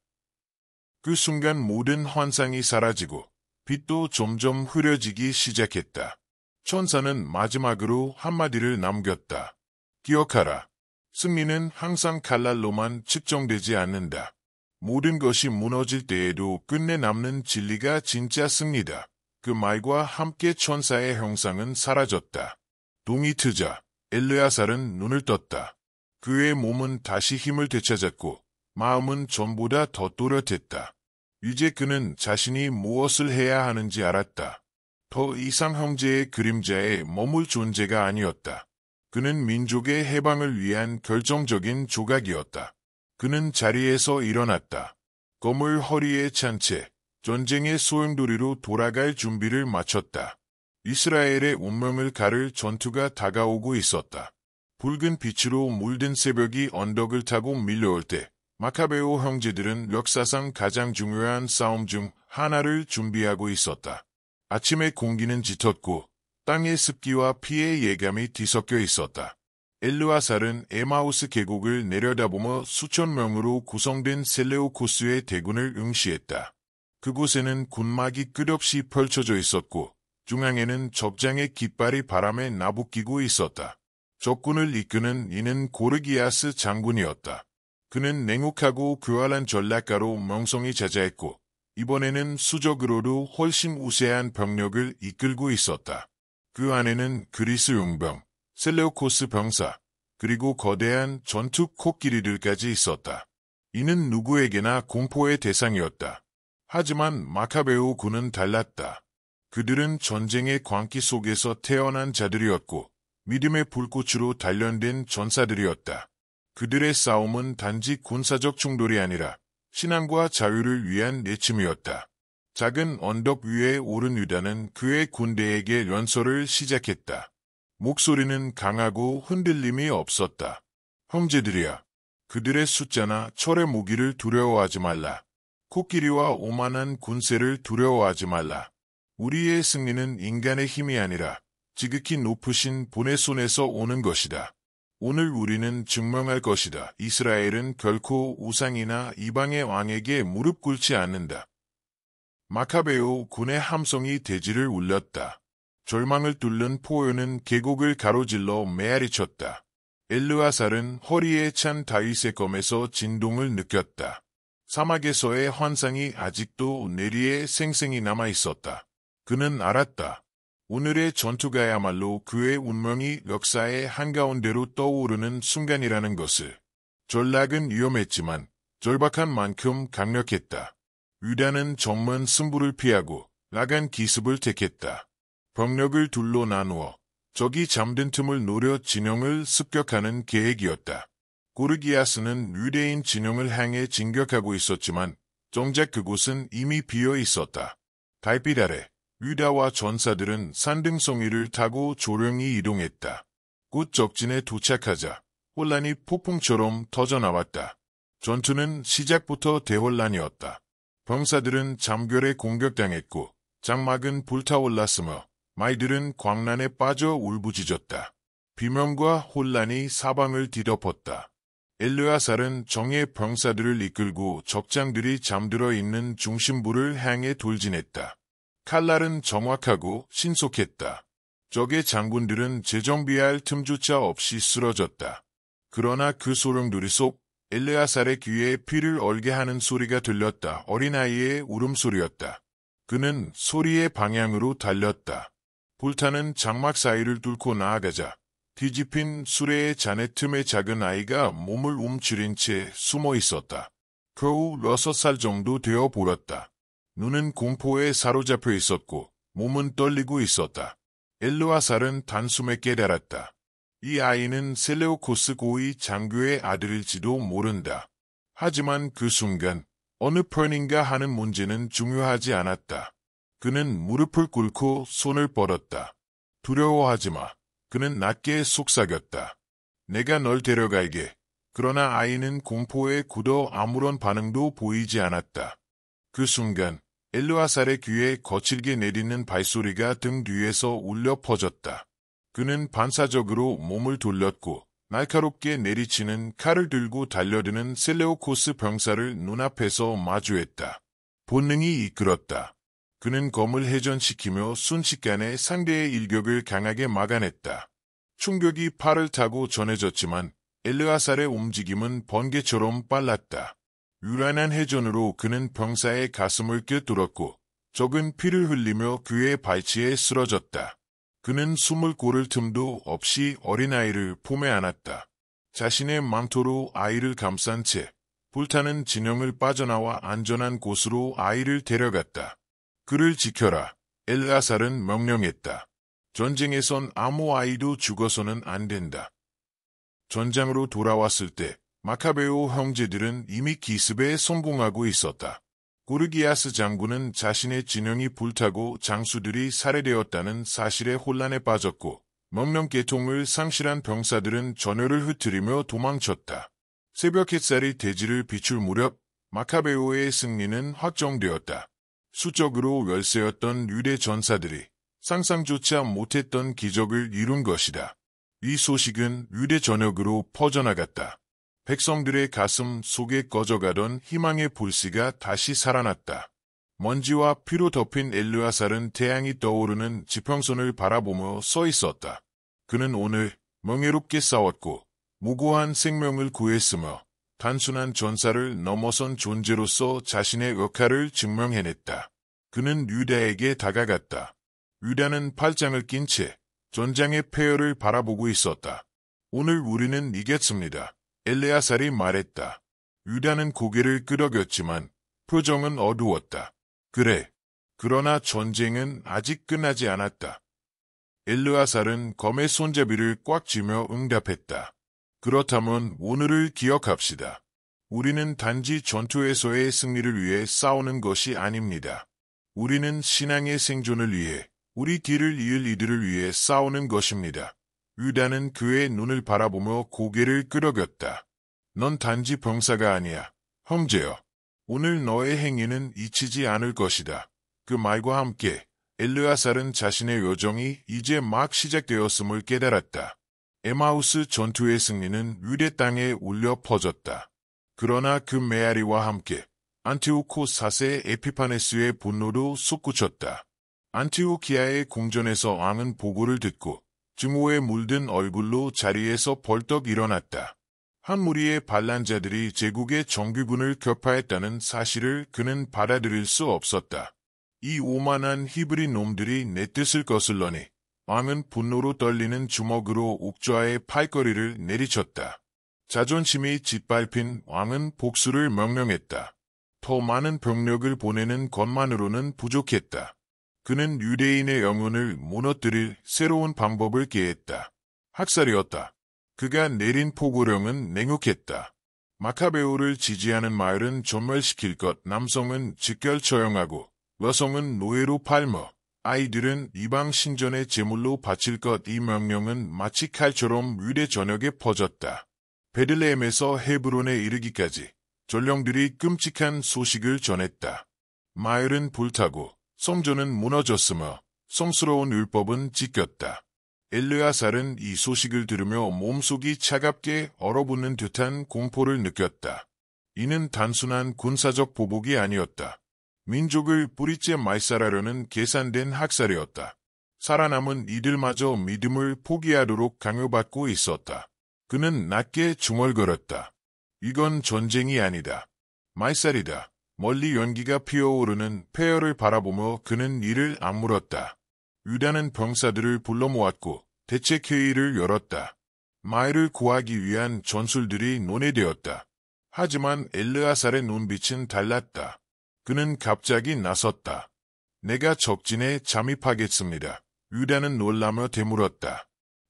그 순간 모든 환상이 사라지고 빛도 점점 흐려지기 시작했다. 천사는 마지막으로 한마디를 남겼다. 기억하라. 승리는 항상 칼날로만 측정되지 않는다. 모든 것이 무너질 때에도 끝내 남는 진리가 진짜 승리다. 그 말과 함께 천사의 형상은 사라졌다. 동이 트자 엘르아살은 눈을 떴다. 그의 몸은 다시 힘을 되찾았고 마음은 전보다 더 또렷했다. 이제 그는 자신이 무엇을 해야 하는지 알았다. 더 이상 형제의 그림자에 머물 존재가 아니었다. 그는 민족의 해방을 위한 결정적인 조각이었다. 그는 자리에서 일어났다. 검을 허리에 찬 채 전쟁의 소용돌이로 돌아갈 준비를 마쳤다. 이스라엘의 운명을 가를 전투가 다가오고 있었다. 붉은 빛으로 물든 새벽이 언덕을 타고 밀려올 때 마카베오 형제들은 역사상 가장 중요한 싸움 중 하나를 준비하고 있었다. 아침의 공기는 짙었고 땅의 습기와 피의 예감이 뒤섞여 있었다. 엘르아살은 에마우스 계곡을 내려다보며 수천 명으로 구성된 셀레우코스의 대군을 응시했다. 그곳에는 군막이 끝없이 펼쳐져 있었고 중앙에는 적장의 깃발이 바람에 나부끼고 있었다. 적군을 이끄는 이는 고르기아스 장군이었다. 그는 냉혹하고 교활한 전략가로 명성이 자자했고 이번에는 수적으로도 훨씬 우세한 병력을 이끌고 있었다. 그 안에는 그리스 용병, 셀레우코스 병사, 그리고 거대한 전투 코끼리들까지 있었다. 이는 누구에게나 공포의 대상이었다. 하지만 마카베오 군은 달랐다. 그들은 전쟁의 광기 속에서 태어난 자들이었고 믿음의 불꽃으로 단련된 전사들이었다. 그들의 싸움은 단지 군사적 충돌이 아니라 신앙과 자유를 위한 내침이었다. 작은 언덕 위에 오른 유다는 그의 군대에게 연설을 시작했다. 목소리는 강하고 흔들림이 없었다. 형제들이야, 그들의 숫자나 철의 무기를 두려워하지 말라. 코끼리와 오만한 군세를 두려워하지 말라. 우리의 승리는 인간의 힘이 아니라 지극히 높으신 분의 손에서 오는 것이다. 오늘 우리는 증명할 것이다. 이스라엘은 결코 우상이나 이방의 왕에게 무릎 꿇지 않는다. 마카베오 군의 함성이 대지를 울렸다. 절망을 뚫는 포효는 계곡을 가로질러 메아리쳤다. 엘르아살은 허리에 찬 다윗의 검에서 진동을 느꼈다. 사막에서의 환상이 아직도 내리에 생생히 남아있었다. 그는 알았다. 오늘의 전투가야말로 그의 운명이 역사의 한가운데로 떠오르는 순간이라는 것을. 전략은 위험했지만 절박한 만큼 강력했다. 유다는 정면 승부를 피하고 나간 기습을 택했다. 병력을 둘로 나누어 적이 잠든 틈을 노려 진영을 습격하는 계획이었다. 고르기아스는 유대인 진영을 향해 진격하고 있었지만 정작 그곳은 이미 비어 있었다. 달빛 아래 유다와 전사들은 산등성이를 타고 조용히 이동했다. 곧 적진에 도착하자 혼란이 폭풍처럼 터져나왔다. 전투는 시작부터 대혼란이었다. 병사들은 잠결에 공격당했고 장막은 불타올랐으며 말들은 광란에 빠져 울부짖었다. 비명과 혼란이 사방을 뒤덮었다. 엘르아살은 정예 병사들을 이끌고 적장들이 잠들어 있는 중심부를 향해 돌진했다. 칼날은 정확하고 신속했다. 적의 장군들은 재정비할 틈조차 없이 쓰러졌다. 그러나 그 소령돌이 속 엘르아살의 귀에 피를 얼게 하는 소리가 들렸다. 어린아이의 울음소리였다. 그는 소리의 방향으로 달렸다. 불타는 장막 사이를 뚫고 나아가자 뒤집힌 수레의 잔해 틈에 작은 아이가 몸을 움츠린 채 숨어 있었다. 겨우 6살 정도 되어 보였다. 눈은 공포에 사로잡혀 있었고 몸은 떨리고 있었다. 엘르아살은 단숨에 깨달았다. 이 아이는 셀레우코스 고위 장교의 아들일지도 모른다. 하지만 그 순간 어느 편인가 하는 문제는 중요하지 않았다. 그는 무릎을 꿇고 손을 뻗었다. 두려워하지 마. 그는 낮게 속삭였다. 내가 널 데려갈게. 그러나 아이는 공포에 굳어 아무런 반응도 보이지 않았다. 그 순간 엘르아살의 귀에 거칠게 내딛는 발소리가 등 뒤에서 울려 퍼졌다. 그는 반사적으로 몸을 돌렸고 날카롭게 내리치는 칼을 들고 달려드는 셀레우코스 병사를 눈앞에서 마주했다. 본능이 이끌었다. 그는 검을 회전시키며 순식간에 상대의 일격을 강하게 막아냈다. 충격이 팔을 타고 전해졌지만 엘르아살의 움직임은 번개처럼 빨랐다. 유란한 회전으로 그는 병사의 가슴을 꿰뚫었고 적은 피를 흘리며 그의 발치에 쓰러졌다. 그는 숨을 고를 틈도 없이 어린아이를 품에 안았다. 자신의 망토로 아이를 감싼 채 불타는 진영을 빠져나와 안전한 곳으로 아이를 데려갔다. 그를 지켜라. 엘르아살은 명령했다. 전쟁에선 아무 아이도 죽어서는 안 된다. 전장으로 돌아왔을 때 마카베오 형제들은 이미 기습에 성공하고 있었다. 고르기아스 장군은 자신의 진영이 불타고 장수들이 살해되었다는 사실에 혼란에 빠졌고 명령계통을 상실한 병사들은 전열을 흩트리며 도망쳤다. 새벽 햇살이 대지를 비출 무렵 마카베오의 승리는 확정되었다. 수적으로 열세였던 유대 전사들이 상상조차 못했던 기적을 이룬 것이다. 이 소식은 유대 전역으로 퍼져나갔다. 백성들의 가슴 속에 꺼져가던 희망의 불씨가 다시 살아났다. 먼지와 피로 덮인 엘르아살은 태양이 떠오르는 지평선을 바라보며 서 있었다. 그는 오늘 명예롭게 싸웠고 무고한 생명을 구했으며 단순한 전사를 넘어선 존재로서 자신의 역할을 증명해냈다. 그는 유다에게 다가갔다. 유다는 팔짱을 낀 채 전장의 폐허를 바라보고 있었다. 오늘 우리는 이겼습니다. 엘르아살이 말했다. 유다는 고개를 끄덕였지만 표정은 어두웠다. 그래. 그러나 전쟁은 아직 끝나지 않았다. 엘르아살은 검의 손잡이를 꽉 쥐며 응답했다. 그렇다면 오늘을 기억합시다. 우리는 단지 전투에서의 승리를 위해 싸우는 것이 아닙니다. 우리는 신앙의 생존을 위해, 우리 뒤를 이을 이들을 위해 싸우는 것입니다. 유다는 그의 눈을 바라보며 고개를 끄덕였다. 넌 단지 병사가 아니야. 형제여. 오늘 너의 행위는 잊히지 않을 것이다. 그 말과 함께 엘르아살은 자신의 여정이 이제 막 시작되었음을 깨달았다. 에마우스 전투의 승리는 유대 땅에 울려 퍼졌다. 그러나 그 메아리와 함께 안티오코스 4세 에피파네스의 분노도 솟구쳤다. 안티오키아의 궁전에서 왕은 보고를 듣고 증오에 물든 얼굴로 자리에서 벌떡 일어났다. 한 무리의 반란자들이 제국의 정규군을 격파했다는 사실을 그는 받아들일 수 없었다. 이 오만한 히브리 놈들이 내 뜻을 거슬러니 왕은 분노로 떨리는 주먹으로 옥좌의 팔걸이를 내리쳤다. 자존심이 짓밟힌 왕은 복수를 명령했다. 더 많은 병력을 보내는 것만으로는 부족했다. 그는 유대인의 영혼을 무너뜨릴 새로운 방법을 계획했다. 학살이었다. 그가 내린 포고령은 냉혹했다. 마카베오를 지지하는 마을은 전멸시킬 것, 남성은 직결 처형하고 여성은 노예로 팔며 아이들은 이방 신전의 제물로 바칠 것 이 명령은 마치 칼처럼 유대 전역에 퍼졌다. 베들레헴에서 헤브론에 이르기까지 전령들이 끔찍한 소식을 전했다. 마을은 불타고 성전은 무너졌으며 성스러운 율법은 찢겼다. 엘르아살은 이 소식을 들으며 몸속이 차갑게 얼어붙는 듯한 공포를 느꼈다. 이는 단순한 군사적 보복이 아니었다. 민족을 뿌리째 말살하려는 계산된 학살이었다. 살아남은 이들마저 믿음을 포기하도록 강요받고 있었다. 그는 낮게 중얼거렸다. 이건 전쟁이 아니다. 말살이다. 멀리 연기가 피어오르는 폐허를 바라보며 그는 이를 악물었다. 유다는 병사들을 불러 모았고 대책회의를 열었다. 마을을 구하기 위한 전술들이 논의되었다. 하지만 엘르아살의 눈빛은 달랐다. 그는 갑자기 나섰다. 내가 적진에 잠입하겠습니다. 유다는 놀라며 되물었다.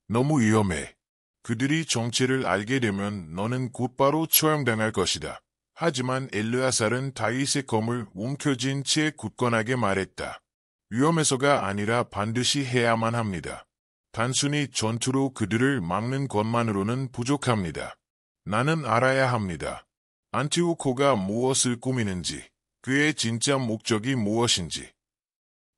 너무 위험해. 그들이 정체를 알게 되면 너는 곧바로 처형당할 것이다. 하지만 엘르아살은 다윗의 검을 움켜쥔 채 굳건하게 말했다. 위험해서가 아니라 반드시 해야만 합니다. 단순히 전투로 그들을 막는 것만으로는 부족합니다. 나는 알아야 합니다. 안티오코가 무엇을 꾸미는지, 그의 진짜 목적이 무엇인지.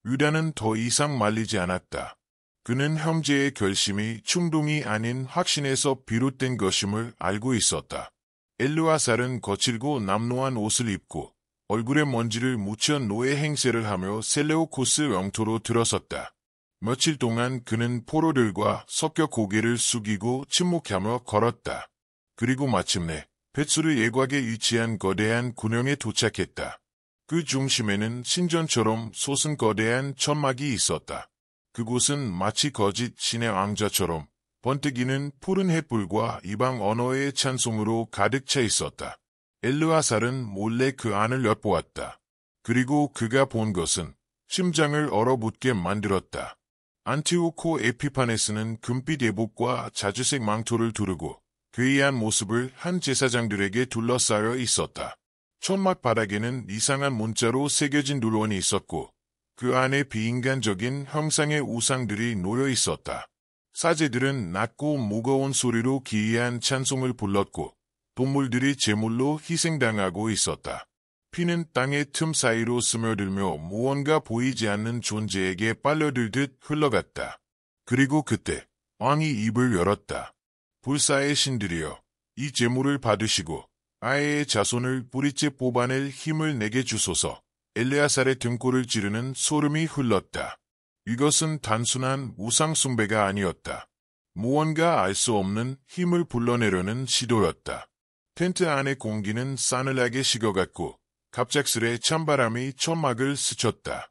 유다는 더 이상 말리지 않았다. 그는 형제의 결심이 충동이 아닌 확신에서 비롯된 것임을 알고 있었다. 엘르아살은 거칠고 남노한 옷을 입고 얼굴에 먼지를 묻혀 노예 행세를 하며 셀레오코스 영토로 들어섰다. 며칠 동안 그는 포로들과 섞여 고개를 숙이고 침묵하며 걸었다. 그리고 마침내 벳수르 예곽에 위치한 거대한 군영에 도착했다. 그 중심에는 신전처럼 솟은 거대한 천막이 있었다. 그곳은 마치 거짓 신의 왕자처럼 번뜩이는 푸른 햇불과 이방 언어의 찬송으로 가득 차 있었다. 엘르아살은 몰래 그 안을 엿보았다. 그리고 그가 본 것은 심장을 얼어붙게 만들었다. 안티오코 에피파네스는 금빛 예복과 자주색 망토를 두르고 괴이한 모습을 한 제사장들에게 둘러싸여 있었다. 천막 바닥에는 이상한 문자로 새겨진 누런이 있었고 그 안에 비인간적인 형상의 우상들이 놓여 있었다. 사제들은 낮고 무거운 소리로 기이한 찬송을 불렀고 동물들이 제물로 희생당하고 있었다. 피는 땅의 틈 사이로 스며들며 무언가 보이지 않는 존재에게 빨려들듯 흘러갔다. 그리고 그때 왕이 입을 열었다. 불사의 신들이여, 이 제물을 받으시고 아이의 자손을 뿌리째 뽑아낼 힘을 내게 주소서. 엘르아살의 등골을 찌르는 소름이 흘렀다. 이것은 단순한 우상 숭배가 아니었다. 무언가 알 수 없는 힘을 불러내려는 시도였다. 텐트 안의 공기는 싸늘하게 식어갔고 갑작스레 찬바람이 천막을 스쳤다.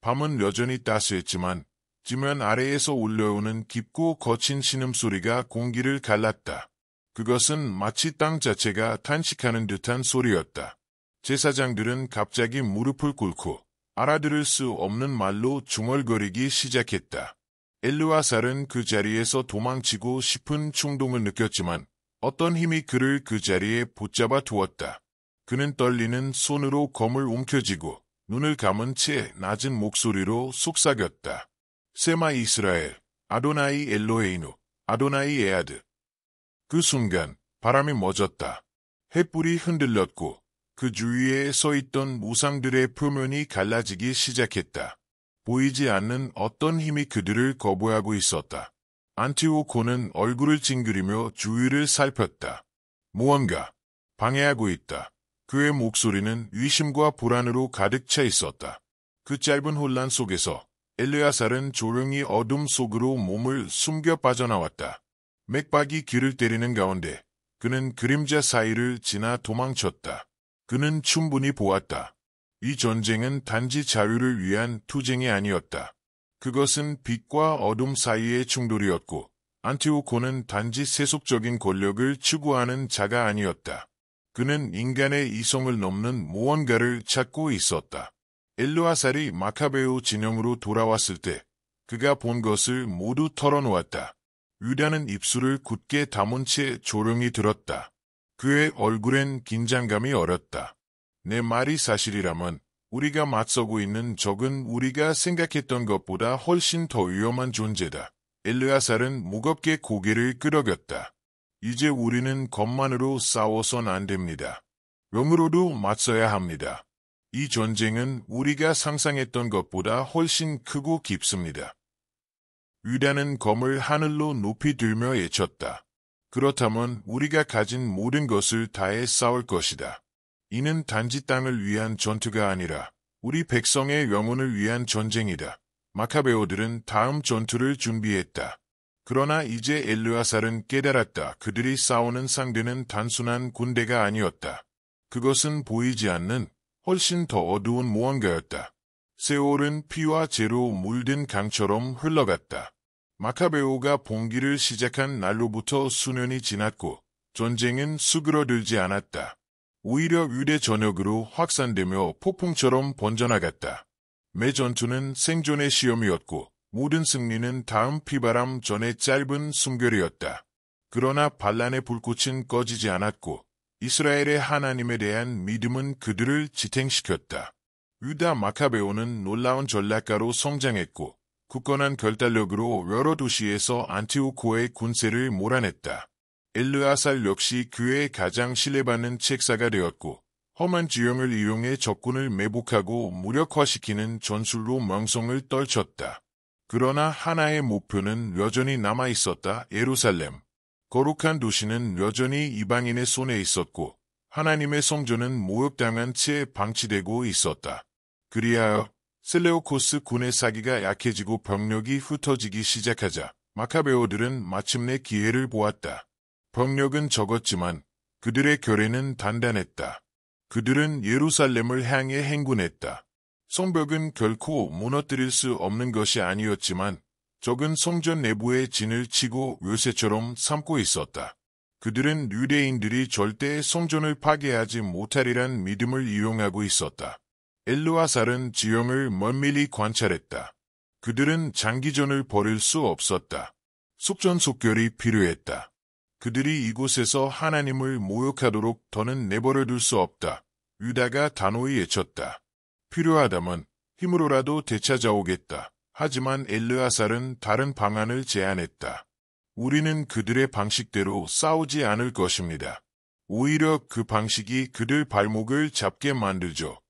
밤은 여전히 따스했지만 지면 아래에서 울려오는 깊고 거친 신음소리가 공기를 갈랐다. 그것은 마치 땅 자체가 탄식하는 듯한 소리였다. 제사장들은 갑자기 무릎을 꿇고 알아들을 수 없는 말로 중얼거리기 시작했다. 엘르아살은 그 자리에서 도망치고 싶은 충동을 느꼈지만 어떤 힘이 그를 그 자리에 붙잡아 두었다. 그는 떨리는 손으로 검을 움켜쥐고 눈을 감은 채 낮은 목소리로 속삭였다. 세마 이스라엘, 아도나이 엘로헤이누, 아도나이 에아드. 그 순간 바람이 멎었다. 햇불이 흔들렸고 그 주위에 서 있던 우상들의 표면이 갈라지기 시작했다. 보이지 않는 어떤 힘이 그들을 거부하고 있었다. 안티오코는 얼굴을 찡그리며 주위를 살폈다. 무언가 방해하고 있다. 그의 목소리는 의심과 불안으로 가득 차 있었다. 그 짧은 혼란 속에서 엘르아살은 조용히 어둠 속으로 몸을 숨겨 빠져나왔다. 맥박이 귀를 때리는 가운데 그는 그림자 사이를 지나 도망쳤다. 그는 충분히 보았다. 이 전쟁은 단지 자유를 위한 투쟁이 아니었다. 그것은 빛과 어둠 사이의 충돌이었고 안티오코는 단지 세속적인 권력을 추구하는 자가 아니었다. 그는 인간의 이성을 넘는 무언가를 찾고 있었다. 엘르아살이 마카베오 진영으로 돌아왔을 때 그가 본 것을 모두 털어놓았다. 유다는 입술을 굳게 다문 채 조용히 들었다. 그의 얼굴엔 긴장감이 어렸다. 내 말이 사실이라면 우리가 맞서고 있는 적은 우리가 생각했던 것보다 훨씬 더 위험한 존재다. 엘르아살은 무겁게 고개를 끄덕였다. 이제 우리는 것만으로 싸워선 안 됩니다. 영으로도 맞서야 합니다. 이 전쟁은 우리가 상상했던 것보다 훨씬 크고 깊습니다. 유다는 검을 하늘로 높이 들며 외쳤다. 그렇다면 우리가 가진 모든 것을 다해 싸울 것이다. 이는 단지 땅을 위한 전투가 아니라 우리 백성의 영혼을 위한 전쟁이다. 마카베오들은 다음 전투를 준비했다. 그러나 이제 엘르아살은 깨달았다. 그들이 싸우는 상대는 단순한 군대가 아니었다. 그것은 보이지 않는 훨씬 더 어두운 무언가였다. 세월은 피와 재로 물든 강처럼 흘러갔다. 마카베오가 봉기를 시작한 날로부터 수년이 지났고 전쟁은 수그러들지 않았다. 오히려 유대 전역으로 확산되며 폭풍처럼 번져나갔다. 매 전투는 생존의 시험이었고 모든 승리는 다음 피바람 전의 짧은 숨결이었다. 그러나 반란의 불꽃은 꺼지지 않았고 이스라엘의 하나님에 대한 믿음은 그들을 지탱시켰다. 유다 마카베오는 놀라운 전략가로 성장했고 굳건한 결단력으로 여러 도시에서 안티오코의 군세를 몰아냈다. 엘르아살 역시 그의 가장 신뢰받는 책사가 되었고 험한 지형을 이용해 적군을 매복하고 무력화시키는 전술로 명성을 떨쳤다. 그러나 하나의 목표는 여전히 남아있었다. 예루살렘. 거룩한 도시는 여전히 이방인의 손에 있었고 하나님의 성전은 모욕당한 채 방치되고 있었다. 그리하여 셀레우코스 군의 사기가 약해지고 병력이 흩어지기 시작하자 마카베오들은 마침내 기회를 보았다. 병력은 적었지만 그들의 결의는 단단했다. 그들은 예루살렘을 향해 행군했다. 성벽은 결코 무너뜨릴 수 없는 것이 아니었지만 적은 성전 내부의 진을 치고 요새처럼 삼고 있었다. 그들은 유대인들이 절대 성전을 파괴하지 못하리란 믿음을 이용하고 있었다. 엘르아살은 지형을 면밀히 관찰했다. 그들은 장기전을 벌일 수 없었다. 속전속결이 필요했다. 그들이 이곳에서 하나님을 모욕하도록 더는 내버려둘 수 없다. 유다가 단호히 외쳤다. 필요하다면 힘으로라도 되찾아오겠다. 하지만 엘르아살은 다른 방안을 제안했다. 우리는 그들의 방식대로 싸우지 않을 것입니다. 오히려 그 방식이 그들 발목을 잡게 만들죠.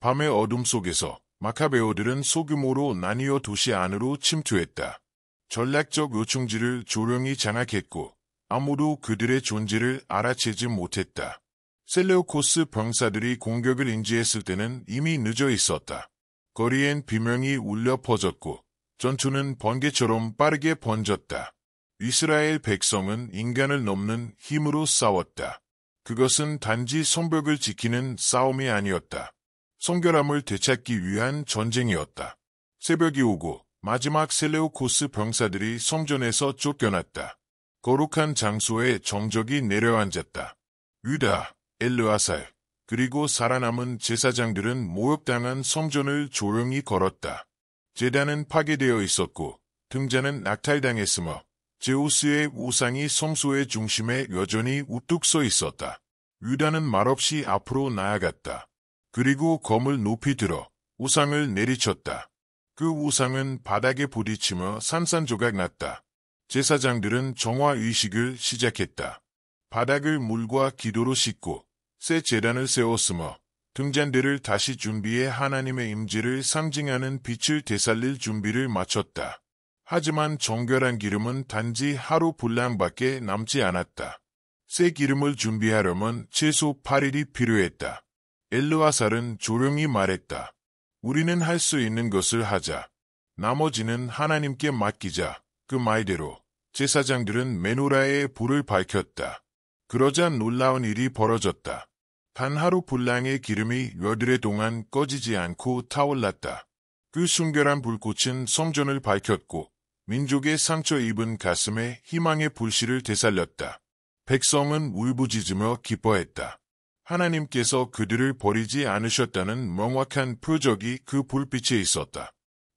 밤의 어둠 속에서 마카베오들은 소규모로 나뉘어 도시 안으로 침투했다. 전략적 요충지를 조용히 장악했고 아무도 그들의 존재를 알아채지 못했다. 셀레우코스 병사들이 공격을 인지했을 때는 이미 늦어 있었다. 거리엔 비명이 울려 퍼졌고 전투는 번개처럼 빠르게 번졌다. 이스라엘 백성은 인간을 넘는 힘으로 싸웠다. 그것은 단지 성벽을 지키는 싸움이 아니었다. 성결함을 되찾기 위한 전쟁이었다. 새벽이 오고 마지막 셀레우코스 병사들이 성전에서 쫓겨났다. 거룩한 장소에 정적이 내려앉았다. 유다, 엘르아살, 그리고 살아남은 제사장들은 모욕당한 성전을 조용히 걸었다. 제단은 파괴되어 있었고 등잔은 낙탈당했으며 제우스의 우상이 성소의 중심에 여전히 우뚝 서 있었다. 유다는 말없이 앞으로 나아갔다. 그리고 검을 높이 들어 우상을 내리쳤다. 그 우상은 바닥에 부딪히며 산산조각 났다. 제사장들은 정화의식을 시작했다. 바닥을 물과 기도로 씻고 새 제단을 세웠으며 등잔대를 다시 준비해 하나님의 임재를 상징하는 빛을 되살릴 준비를 마쳤다. 하지만 정결한 기름은 단지 하루 분량밖에 남지 않았다. 새 기름을 준비하려면 최소 8일이 필요했다. 엘르아살은 조용히 말했다. 우리는 할 수 있는 것을 하자. 나머지는 하나님께 맡기자. 그 말대로 제사장들은 메노라에 불을 밝혔다. 그러자 놀라운 일이 벌어졌다. 단 하루 분량의 기름이 여드레 동안 꺼지지 않고 타올랐다. 그 순결한 불꽃은 성전을 밝혔고 민족의 상처 입은 가슴에 희망의 불씨를 되살렸다. 백성은 울부짖으며 기뻐했다. 하나님께서 그들을 버리지 않으셨다는 명확한 표적이 그 불빛에 있었다.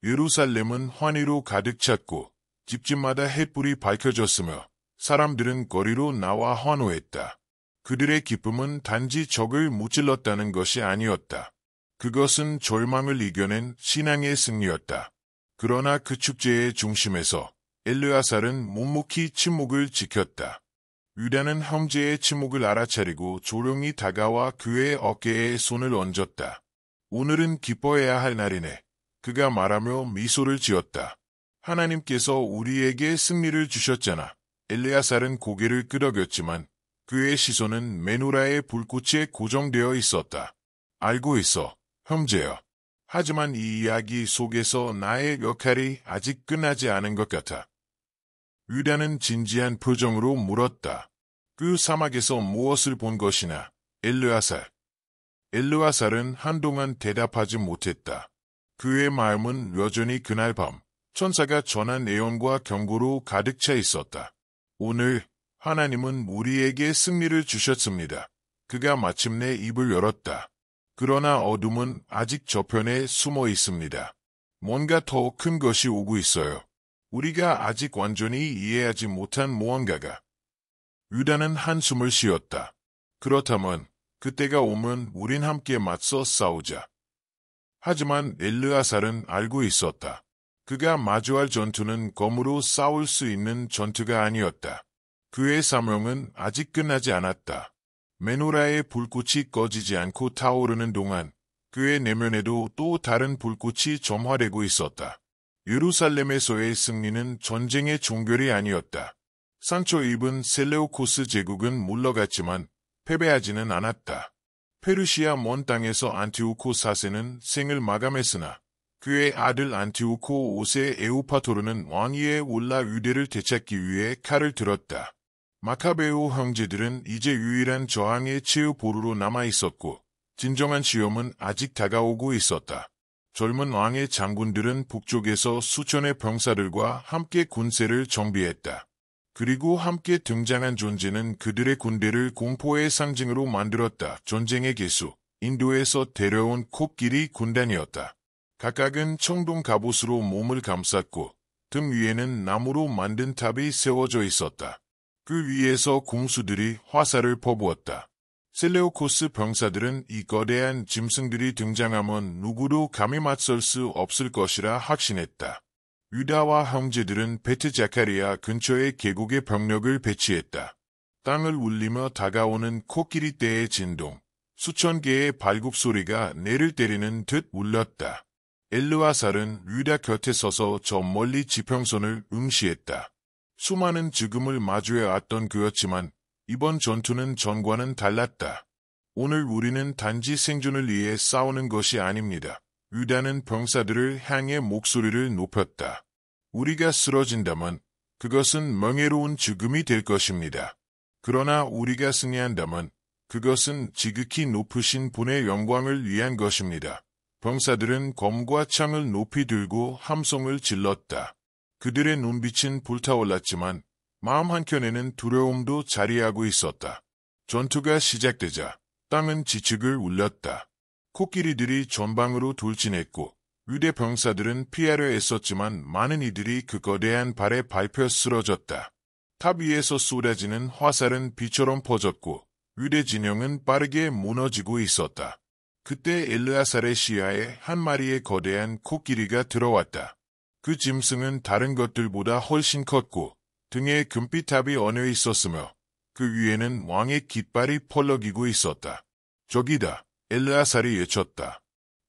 예루살렘은 환희로 가득 찼고 집집마다 햇불이 밝혀졌으며 사람들은 거리로 나와 환호했다. 그들의 기쁨은 단지 적을 무찔렀다는 것이 아니었다. 그것은 절망을 이겨낸 신앙의 승리였다. 그러나 그 축제의 중심에서 엘르아살은 묵묵히 침묵을 지켰다. 유다는 형제의 침묵을 알아차리고 조용히 다가와 그의 어깨에 손을 얹었다. 오늘은 기뻐해야 할 날이네. 그가 말하며 미소를 지었다. 하나님께서 우리에게 승리를 주셨잖아. 엘르아살은 고개를 끄덕였지만 그의 시선은 메노라의 불꽃에 고정되어 있었다. 알고 있어, 형제여. 하지만 이 이야기 속에서 나의 역할이 아직 끝나지 않은 것 같아. 유다는 진지한 표정으로 물었다. 그 사막에서 무엇을 본 것이나, 엘르아살. 엘르아살은 한동안 대답하지 못했다. 그의 마음은 여전히 그날 밤 천사가 전한 예언과 경고로 가득 차 있었다. 오늘 하나님은 우리에게 승리를 주셨습니다. 그가 마침내 입을 열었다. 그러나 어둠은 아직 저편에 숨어 있습니다. 뭔가 더 큰 것이 오고 있어요. 우리가 아직 완전히 이해하지 못한 무언가가. 유다는 한숨을 쉬었다. 그렇다면 그때가 오면 우린 함께 맞서 싸우자. 하지만 엘르아살은 알고 있었다. 그가 마주할 전투는 검으로 싸울 수 있는 전투가 아니었다. 그의 사명은 아직 끝나지 않았다. 메노라의 불꽃이 꺼지지 않고 타오르는 동안 그의 내면에도 또 다른 불꽃이 점화되고 있었다. 예루살렘에서의 승리는 전쟁의 종결이 아니었다. 상처 입은 셀레우코스 제국은 물러갔지만 패배하지는 않았다. 페르시아 먼 땅에서 안티오코 4세는 생을 마감했으나 그의 아들 안티오코 5세 에우파토르는 왕위에 올라 유대를 되찾기 위해 칼을 들었다. 마카베오 형제들은 이제 유일한 저항의 체우보루로 남아있었고 진정한 시험은 아직 다가오고 있었다. 젊은 왕의 장군들은 북쪽에서 수천의 병사들과 함께 군세를 정비했다. 그리고 함께 등장한 존재는 그들의 군대를 공포의 상징으로 만들었다. 전쟁의 개수, 인도에서 데려온 코끼리 군단이었다. 각각은 청동 갑옷으로 몸을 감쌌고 등 위에는 나무로 만든 탑이 세워져 있었다. 그 위에서 궁수들이 화살을 퍼부었다. 셀레우코스 병사들은 이 거대한 짐승들이 등장하면 누구도 감히 맞설 수 없을 것이라 확신했다. 유다와 형제들은 베트자카리아 근처의 계곡에 병력을 배치했다. 땅을 울리며 다가오는 코끼리 떼의 진동, 수천 개의 발굽 소리가 뇌를 때리는 듯 울렸다. 엘르아살은 유다 곁에 서서 저 멀리 지평선을 응시했다. 수많은 죽음을 마주해왔던 그였지만 이번 전투는 전과는 달랐다. 오늘 우리는 단지 생존을 위해 싸우는 것이 아닙니다. 유다는 병사들을 향해 목소리를 높였다. 우리가 쓰러진다면 그것은 명예로운 죽음이 될 것입니다. 그러나 우리가 승리한다면 그것은 지극히 높으신 분의 영광을 위한 것입니다. 병사들은 검과 창을 높이 들고 함성을 질렀다. 그들의 눈빛은 불타올랐지만 마음 한켠에는 두려움도 자리하고 있었다. 전투가 시작되자 땅은 지측을 울렸다. 코끼리들이 전방으로 돌진했고 유대 병사들은 피하려 애썼지만 많은 이들이 그 거대한 발에 밟혀 쓰러졌다. 탑 위에서 쏟아지는 화살은 비처럼 퍼졌고 유대 진영은 빠르게 무너지고 있었다. 그때 엘르아살의 시야에 한 마리의 거대한 코끼리가 들어왔다. 그 짐승은 다른 것들보다 훨씬 컸고 등에 금빛탑이 얹어 있었으며 그 위에는 왕의 깃발이 펄럭이고 있었다. 저기다, 엘르아살이 외쳤다.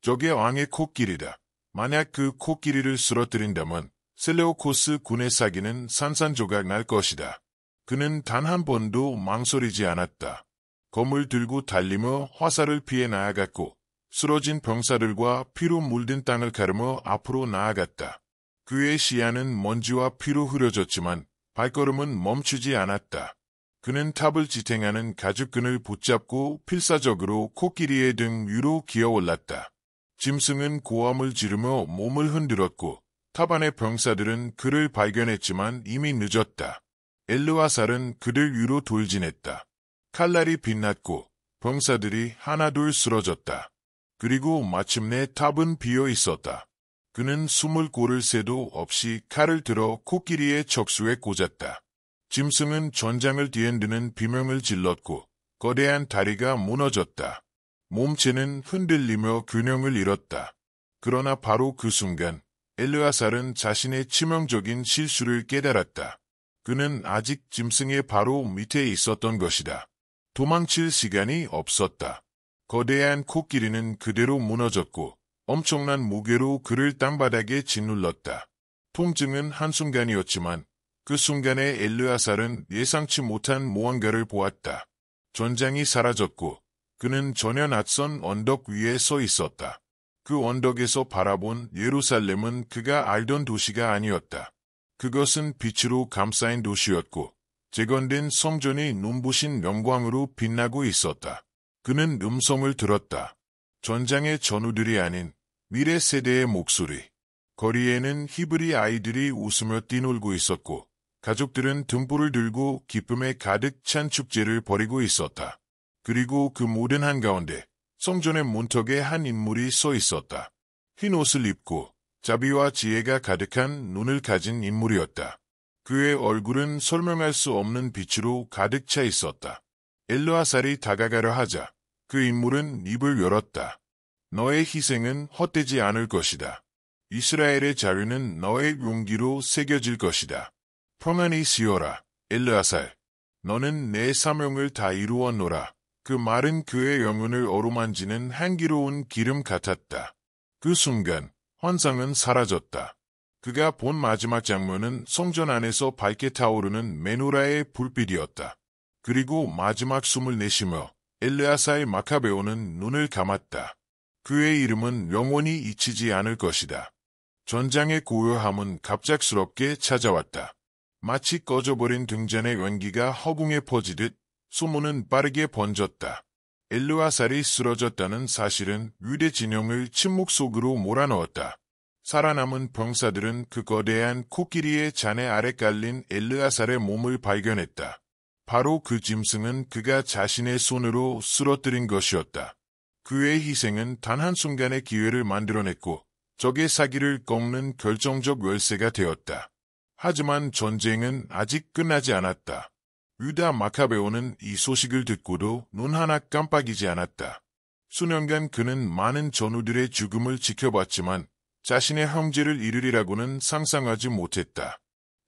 저게 왕의 코끼리다. 만약 그 코끼리를 쓰러뜨린다면 셀레우코스 군의 사기는 산산조각 날 것이다. 그는 단 한 번도 망설이지 않았다. 검을 들고 달리며 화살을 피해 나아갔고 쓰러진 병사들과 피로 물든 땅을 가르며 앞으로 나아갔다. 그의 시야는 먼지와 피로 흐려졌지만 발걸음은 멈추지 않았다. 그는 탑을 지탱하는 가죽끈을 붙잡고 필사적으로 코끼리의 등 위로 기어올랐다. 짐승은 고함을 지르며 몸을 흔들었고 탑 안의 병사들은 그를 발견했지만 이미 늦었다. 엘르아살은 그들 위로 돌진했다. 칼날이 빛났고 병사들이 하나둘 쓰러졌다. 그리고 마침내 탑은 비어 있었다. 그는 숨을 고를 새도 없이 칼을 들어 코끼리의 척수에 꽂았다. 짐승은 전장을 뒤흔드는 비명을 질렀고 거대한 다리가 무너졌다. 몸체는 흔들리며 균형을 잃었다. 그러나 바로 그 순간 엘르아살은 자신의 치명적인 실수를 깨달았다. 그는 아직 짐승의 바로 밑에 있었던 것이다. 도망칠 시간이 없었다. 거대한 코끼리는 그대로 무너졌고 엄청난 무게로 그를 땅바닥에 짓눌렀다. 통증은 한순간이었지만 그 순간에 엘르아살은 예상치 못한 무언가를 보았다. 전장이 사라졌고 그는 전혀 낯선 언덕 위에 서 있었다. 그 언덕에서 바라본 예루살렘은 그가 알던 도시가 아니었다. 그것은 빛으로 감싸인 도시였고 재건된 성전이 눈부신 영광으로 빛나고 있었다. 그는 음성을 들었다. 전장의 전우들이 아닌 미래 세대의 목소리. 거리에는 히브리 아이들이 웃으며 뛰놀고 있었고 가족들은 등불을 들고 기쁨에 가득 찬 축제를 벌이고 있었다. 그리고 그 모든 한가운데 성전의 문턱에 한 인물이 서 있었다. 흰 옷을 입고 자비와 지혜가 가득한 눈을 가진 인물이었다. 그의 얼굴은 설명할 수 없는 빛으로 가득 차 있었다. 엘르아살이 다가가려 하자 그 인물은 입을 열었다. 너의 희생은 헛되지 않을 것이다. 이스라엘의 자유는 너의 용기로 새겨질 것이다. 평안히 쉬어라, 엘르아살. 너는 내 사명을 다 이루었노라. 그 말은 그의 영혼을 어루만지는 향기로운 기름 같았다. 그 순간 환상은 사라졌다. 그가 본 마지막 장면은 성전 안에서 밝게 타오르는 메노라의 불빛이었다. 그리고 마지막 숨을 내쉬며 엘르아살 마카베오는 눈을 감았다. 그의 이름은 영원히 잊히지 않을 것이다. 전장의 고요함은 갑작스럽게 찾아왔다. 마치 꺼져버린 등잔의 연기가 허공에 퍼지듯 소문은 빠르게 번졌다. 엘르아살이 쓰러졌다는 사실은 유대 진영을 침묵 속으로 몰아넣었다. 살아남은 병사들은 그 거대한 코끼리의 잔해 아래 깔린 엘르아살의 몸을 발견했다. 바로 그 짐승은 그가 자신의 손으로 쓰러뜨린 것이었다. 그의 희생은 단 한순간의 기회를 만들어냈고 적의 사기를 꺾는 결정적 열쇠가 되었다. 하지만 전쟁은 아직 끝나지 않았다. 유다 마카베오는 이 소식을 듣고도 눈 하나 깜빡이지 않았다. 수년간 그는 많은 전우들의 죽음을 지켜봤지만 자신의 형제를 잃으리라고는 상상하지 못했다.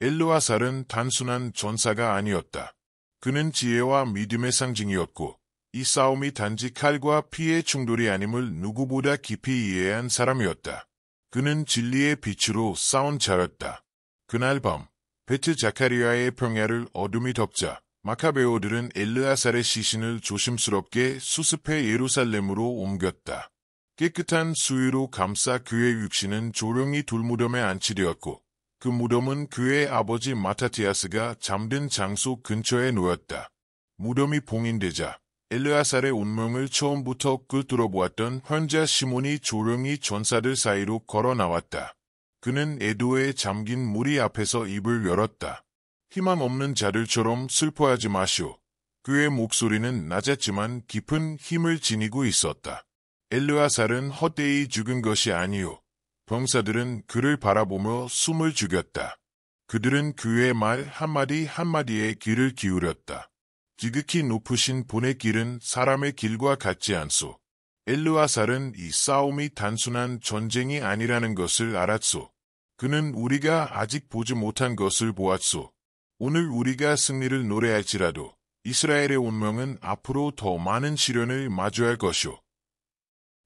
엘르아살은 단순한 전사가 아니었다. 그는 지혜와 믿음의 상징이었고 이 싸움이 단지 칼과 피의 충돌이 아님을 누구보다 깊이 이해한 사람이었다. 그는 진리의 빛으로 싸운 자였다. 그날 밤 베트 자카리아의 평야를 어둠이 덮자 마카베오들은 엘르아살의 시신을 조심스럽게 수습해 예루살렘으로 옮겼다. 깨끗한 수유로 감싸 그의 육신은 조용히 돌무덤에 안치되었고 그 무덤은 그의 아버지 마타티아스가 잠든 장소 근처에 놓였다. 무덤이 봉인되자 엘르아살의 운명을 처음부터 꿰뚫어보았던 현자 시몬이 조용히 전사들 사이로 걸어 나왔다. 그는 애도에 잠긴 무리 앞에서 입을 열었다. 희망 없는 자들처럼 슬퍼하지 마시오. 그의 목소리는 낮았지만 깊은 힘을 지니고 있었다. 엘르아살은 헛되이 죽은 것이 아니오. 병사들은 그를 바라보며 숨을 죽였다. 그들은 그의 말 한마디 한마디에 귀를 기울였다. 지극히 높으신 분의 길은 사람의 길과 같지 않소. 엘르아살은 이 싸움이 단순한 전쟁이 아니라는 것을 알았소. 그는 우리가 아직 보지 못한 것을 보았소. 오늘 우리가 승리를 노래할지라도 이스라엘의 운명은 앞으로 더 많은 시련을 마주할 것이오.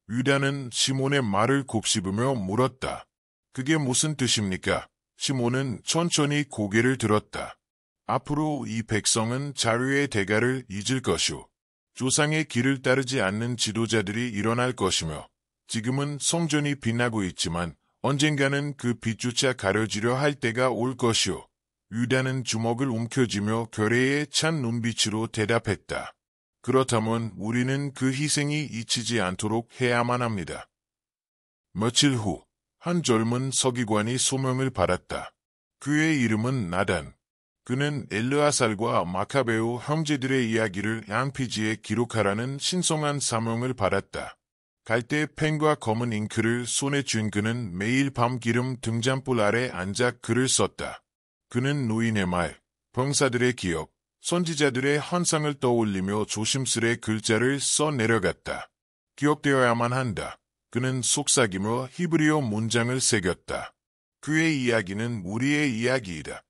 유다는 시몬의 말을 곱씹으며 물었다. 그게 무슨 뜻입니까? 시몬은 천천히 고개를 들었다. 앞으로 이 백성은 자유의 대가를 잊을 것이오. 조상의 길을 따르지 않는 지도자들이 일어날 것이며 지금은 성전이 빛나고 있지만 언젠가는 그 빛조차 가려지려 할 때가 올 것이오. 유다는 주먹을 움켜쥐며 결의에 찬 눈빛으로 대답했다. 그렇다면 우리는 그 희생이 잊히지 않도록 해야만 합니다. 며칠 후 한 젊은 서기관이 소명을 받았다. 그의 이름은 나단. 그는 엘르아살과 마카베오 형제들의 이야기를 양피지에 기록하라는 신성한 사명을 받았다. 갈대 펜과 검은 잉크를 손에 쥔 그는 매일 밤 기름 등잔불 아래 앉아 글을 썼다. 그는 노인의 말, 병사들의 기억, 선지자들의 환상을 떠올리며 조심스레 글자를 써 내려갔다. 기억되어야만 한다. 그는 속삭이며 히브리어 문장을 새겼다. 그의 이야기는 우리의 이야기이다.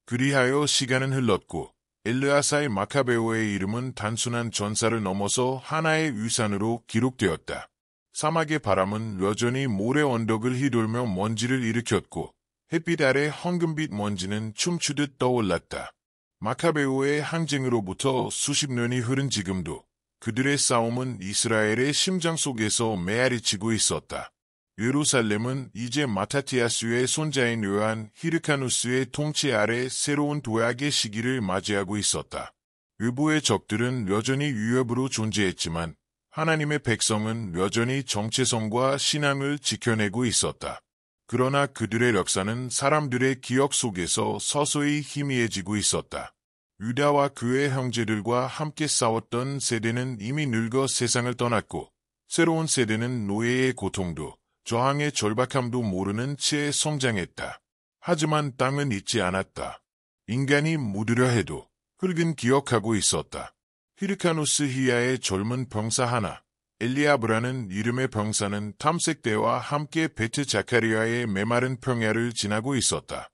그리하여 시간은 흘렀고 엘르아사의 마카베오의 이름은 단순한 전사를 넘어서 하나의 위산으로 기록되었다. 사막의 바람은 여전히 모래 언덕을 휘돌며 먼지를 일으켰고 햇빛 아래 황금빛 먼지는 춤추듯 떠올랐다. 마카베오의 항쟁으로부터 수십 년이 흐른 지금도 그들의 싸움은 이스라엘의 심장 속에서 메아리치고 있었다. 예루살렘은 이제 마타티아스의 손자인 요한 히르카누스의 통치 아래 새로운 도약의 시기를 맞이하고 있었다. 외부의 적들은 여전히 위협으로 존재했지만 하나님의 백성은 여전히 정체성과 신앙을 지켜내고 있었다. 그러나 그들의 역사는 사람들의 기억 속에서 서서히 희미해지고 있었다. 유다와 그의 형제들과 함께 싸웠던 세대는 이미 늙어 세상을 떠났고 새로운 세대는 노예의 고통도 저항의 절박함도 모르는 채 성장했다. 하지만 땅은 잊지 않았다. 인간이 묻으려 해도 흙은 기억하고 있었다. 히르카누스 히야의 젊은 병사 하나, 엘리아브라는 이름의 병사는 탐색대와 함께 베트 자카리아의 메마른 평야를 지나고 있었다.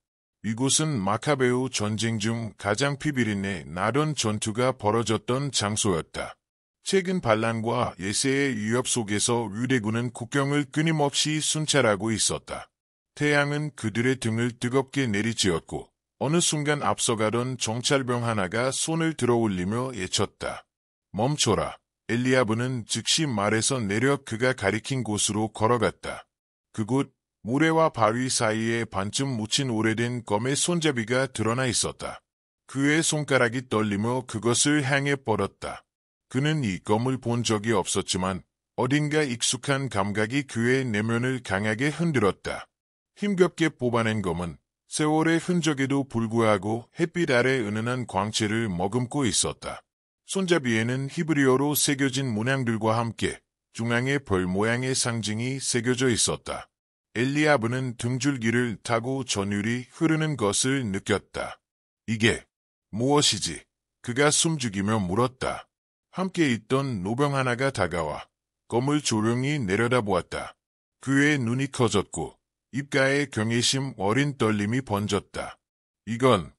이곳은 마카베오 전쟁 중 가장 피비린내 나던 전투가 벌어졌던 장소였다. 최근 반란과 예세의 위협 속에서 유대군은 국경을 끊임없이 순찰하고 있었다. 태양은 그들의 등을 뜨겁게 내리쬐었고 어느 순간 앞서가던 정찰병 하나가 손을 들어 올리며 외쳤다. 멈춰라. 엘리아브는 즉시 말에서 내려 그가 가리킨 곳으로 걸어갔다. 그곳 모래와 바위 사이에 반쯤 묻힌 오래된 검의 손잡이가 드러나 있었다. 그의 손가락이 떨리며 그것을 향해 뻗었다. 그는 이 검을 본 적이 없었지만 어딘가 익숙한 감각이 그의 내면을 강하게 흔들었다. 힘겹게 뽑아낸 검은 세월의 흔적에도 불구하고 햇빛 아래 은은한 광채를 머금고 있었다. 손잡이에는 히브리어로 새겨진 문양들과 함께 중앙에 벌 모양의 상징이 새겨져 있었다. 엘리아브는 등줄기를 타고 전율이 흐르는 것을 느꼈다. 이게 무엇이지? 그가 숨죽이며 물었다. 함께 있던 노병 하나가 다가와 검을 조용히 내려다보았다. 그의 눈이 커졌고 입가에 경외심 어린 떨림이 번졌다. 이건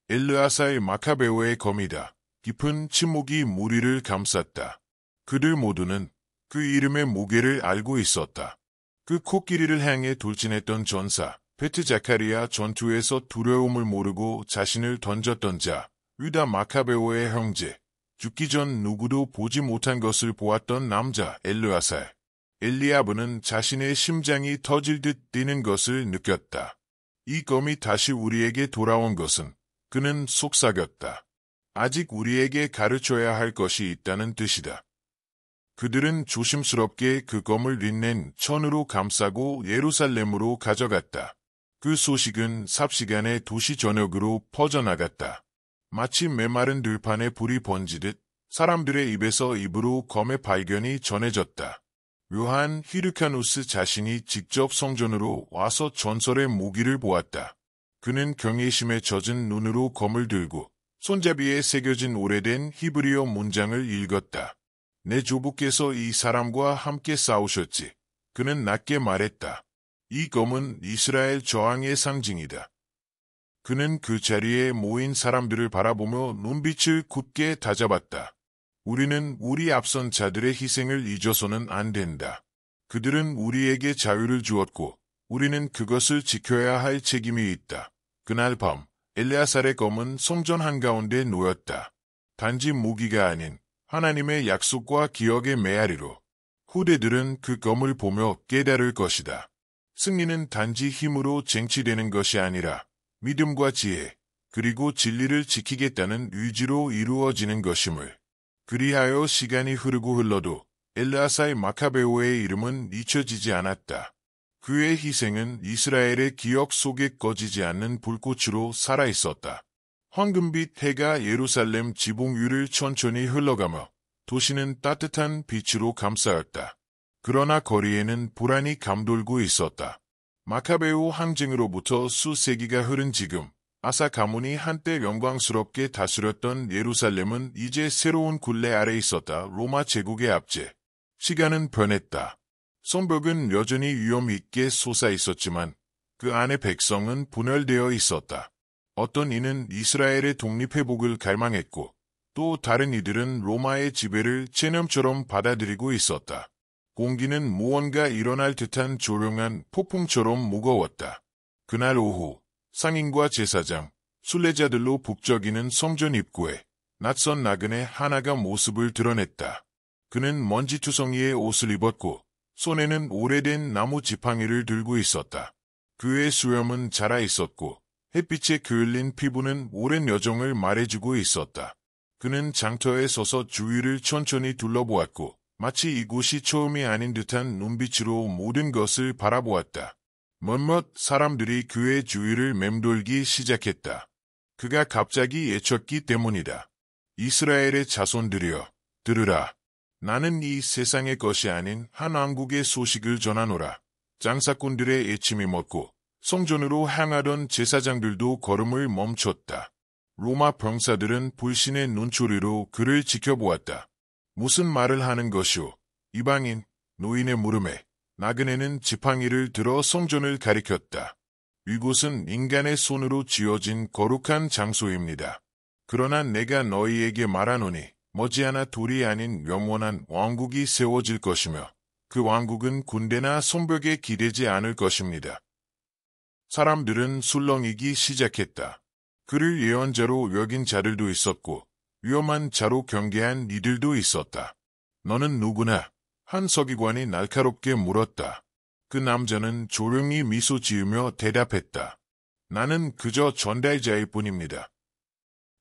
엘르아사의 마카베오의 검이다. 깊은 침묵이 무리를 감쌌다. 그들 모두는 그 이름의 무게를 알고 있었다. 그 코끼리를 향해 돌진했던 전사, 베트 자카리아 전투에서 두려움을 모르고 자신을 던졌던 자, 유다 마카베오의 형제, 죽기 전 누구도 보지 못한 것을 보았던 남자 엘르아살. 엘리아브는 자신의 심장이 터질 듯 뛰는 것을 느꼈다. 이 검이 다시 우리에게 돌아온 것은 그는 속삭였다. 아직 우리에게 가르쳐야 할 것이 있다는 뜻이다. 그들은 조심스럽게 그 검을 린넨 천으로 감싸고 예루살렘으로 가져갔다. 그 소식은 삽시간에 도시 전역으로 퍼져나갔다. 마치 메마른 들판에 불이 번지듯 사람들의 입에서 입으로 검의 발견이 전해졌다. 요한 히르카누스 자신이 직접 성전으로 와서 전설의 무기를 보았다. 그는 경외심에 젖은 눈으로 검을 들고 손잡이에 새겨진 오래된 히브리어 문장을 읽었다. 내 조부께서 이 사람과 함께 싸우셨지. 그는 낮게 말했다. 이 검은 이스라엘 저항의 상징이다. 그는 그 자리에 모인 사람들을 바라보며 눈빛을 굳게 다잡았다. 우리는 우리 앞선 자들의 희생을 잊어서는 안 된다. 그들은 우리에게 자유를 주었고 우리는 그것을 지켜야 할 책임이 있다. 그날 밤 엘레아살의 검은 성전 한가운데 놓였다. 단지 무기가 아닌 하나님의 약속과 기억의 메아리로. 후대들은 그 검을 보며 깨달을 것이다. 승리는 단지 힘으로 쟁취되는 것이 아니라 믿음과 지혜, 그리고 진리를 지키겠다는 의지로 이루어지는 것임을. 그리하여 시간이 흐르고 흘러도 엘르아사의 마카베오의 이름은 잊혀지지 않았다. 그의 희생은 이스라엘의 기억 속에 꺼지지 않는 불꽃으로 살아있었다. 황금빛 해가 예루살렘 지붕 위를 천천히 흘러가며 도시는 따뜻한 빛으로 감싸였다. 그러나 거리에는 불안이 감돌고 있었다. 마카베오 항쟁으로부터 수세기가 흐른 지금 아사 가문이 한때 영광스럽게 다스렸던 예루살렘은 이제 새로운 굴레 아래 있었다. 로마 제국의 압제, 시간은 변했다. 성벽은 여전히 위험 있게 솟아 있었지만 그 안에 백성은 분열되어 있었다. 어떤 이는 이스라엘의 독립회복을 갈망했고 또 다른 이들은 로마의 지배를 체념처럼 받아들이고 있었다. 공기는 무언가 일어날 듯한 조용한 폭풍처럼 무거웠다. 그날 오후 상인과 제사장, 순례자들로 북적이는 성전 입구에 낯선 나그네 하나가 모습을 드러냈다. 그는 먼지투성이의 옷을 입었고 손에는 오래된 나무 지팡이를 들고 있었다. 그의 수염은 자라 있었고 햇빛에 그을린 피부는 오랜 여정을 말해주고 있었다. 그는 장터에 서서 주위를 천천히 둘러보았고 마치 이곳이 처음이 아닌 듯한 눈빛으로 모든 것을 바라보았다. 몇몇 사람들이 그의 주위를 맴돌기 시작했다. 그가 갑자기 외쳤기 때문이다. 이스라엘의 자손들이여, 들으라. 나는 이 세상의 것이 아닌 한 왕국의 소식을 전하노라. 장사꾼들의 애침이 멎고 성전으로 향하던 제사장들도 걸음을 멈췄다. 로마 병사들은 불신의 눈초리로 그를 지켜보았다. 무슨 말을 하는 것이오? 이방인, 노인의 물음에 나그네는 지팡이를 들어 성전을 가리켰다. 이곳은 인간의 손으로 지어진 거룩한 장소입니다. 그러나 내가 너희에게 말하노니 머지않아 돌이 아닌 영원한 왕국이 세워질 것이며 그 왕국은 군대나 성벽에 기대지 않을 것입니다. 사람들은 술렁이기 시작했다. 그를 예언자로 여긴 자들도 있었고 위험한 자로 경계한 이들도 있었다. 너는 누구나? 한 서기관이 날카롭게 물었다. 그 남자는 조용히 미소 지으며 대답했다. 나는 그저 전달자일 뿐입니다.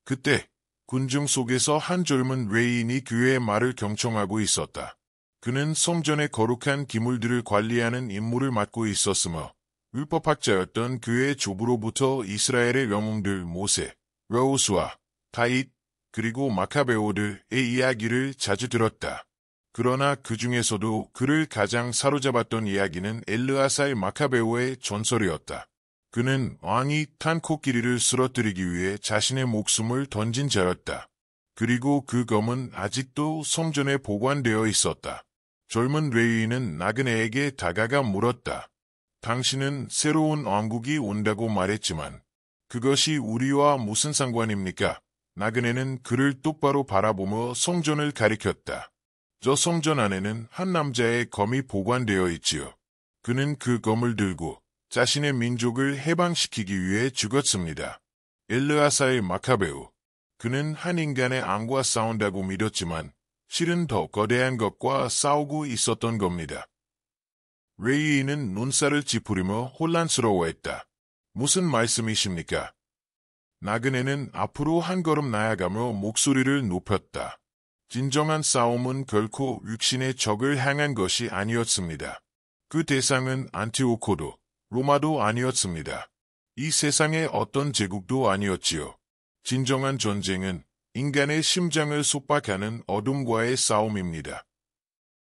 그때 군중 속에서 한 젊은 외인이 그의 말을 경청하고 있었다. 그는 성전의 거룩한 기물들을 관리하는 임무를 맡고 있었으며 율법학자였던 그의 조부로부터 이스라엘의 영웅들 모세, 여호수아, 다윗, 그리고 마카베오들의 이야기를 자주 들었다. 그러나 그 중에서도 그를 가장 사로잡았던 이야기는 엘르아살 마카베오의 전설이었다. 그는 왕이 탄 코끼리를 쓰러뜨리기 위해 자신의 목숨을 던진 자였다. 그리고 그 검은 아직도 성전에 보관되어 있었다. 젊은 레위인은 나그네에게 다가가 물었다. 당신은 새로운 왕국이 온다고 말했지만 그것이 우리와 무슨 상관입니까? 나그네는 그를 똑바로 바라보며 성전을 가리켰다. 저 성전 안에는 한 남자의 검이 보관되어 있지요. 그는 그 검을 들고 자신의 민족을 해방시키기 위해 죽었습니다. 엘르아살 마카베오. 그는 한 인간의 왕과 싸운다고 믿었지만 실은 더 거대한 것과 싸우고 있었던 겁니다. 레이인은 눈살을 찌푸리며 혼란스러워했다. 무슨 말씀이십니까? 나그네는 앞으로 한 걸음 나아가며 목소리를 높였다. 진정한 싸움은 결코 육신의 적을 향한 것이 아니었습니다. 그 대상은 안티오코도 로마도 아니었습니다. 이 세상의 어떤 제국도 아니었지요. 진정한 전쟁은 인간의 심장을 속박하는 어둠과의 싸움입니다.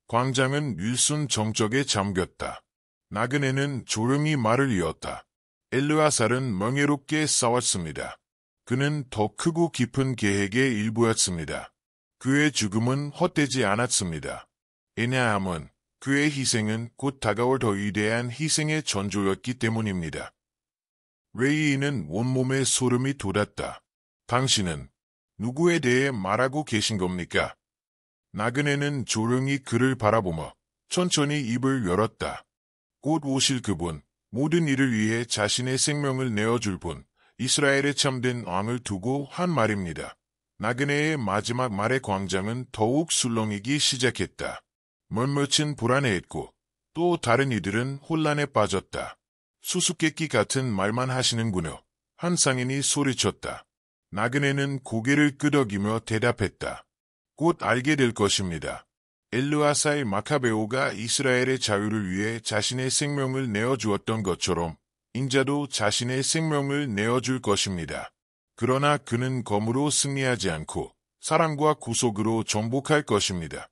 광장은 일순 정적에 잠겼다. 나그네는 조용히 말을 이었다. 엘르아살은 명예롭게 싸웠습니다. 그는 더 크고 깊은 계획의 일부였습니다. 그의 죽음은 헛되지 않았습니다. 왜냐하면 그의 희생은 곧 다가올 더 위대한 희생의 전조였기 때문입니다. 레이인은 온몸에 소름이 돋았다. 당신은 누구에 대해 말하고 계신 겁니까? 나그네는 조용히 그를 바라보며 천천히 입을 열었다. 곧 오실 그분, 모든 일을 위해 자신의 생명을 내어줄 분, 이스라엘의 참된 왕을 두고 한 말입니다. 나그네의 마지막 말의 광장은 더욱 술렁이기 시작했다. 몇몇은 불안해했고 또 다른 이들은 혼란에 빠졌다. 수수께끼 같은 말만 하시는군요. 한 상인이 소리쳤다. 나그네는 고개를 끄덕이며 대답했다. 곧 알게 될 것입니다. 엘르아살 마카베오가 이스라엘의 자유를 위해 자신의 생명을 내어주었던 것처럼 인자도 자신의 생명을 내어줄 것입니다. 그러나 그는 검으로 승리하지 않고 사랑과 구속으로 정복할 것입니다.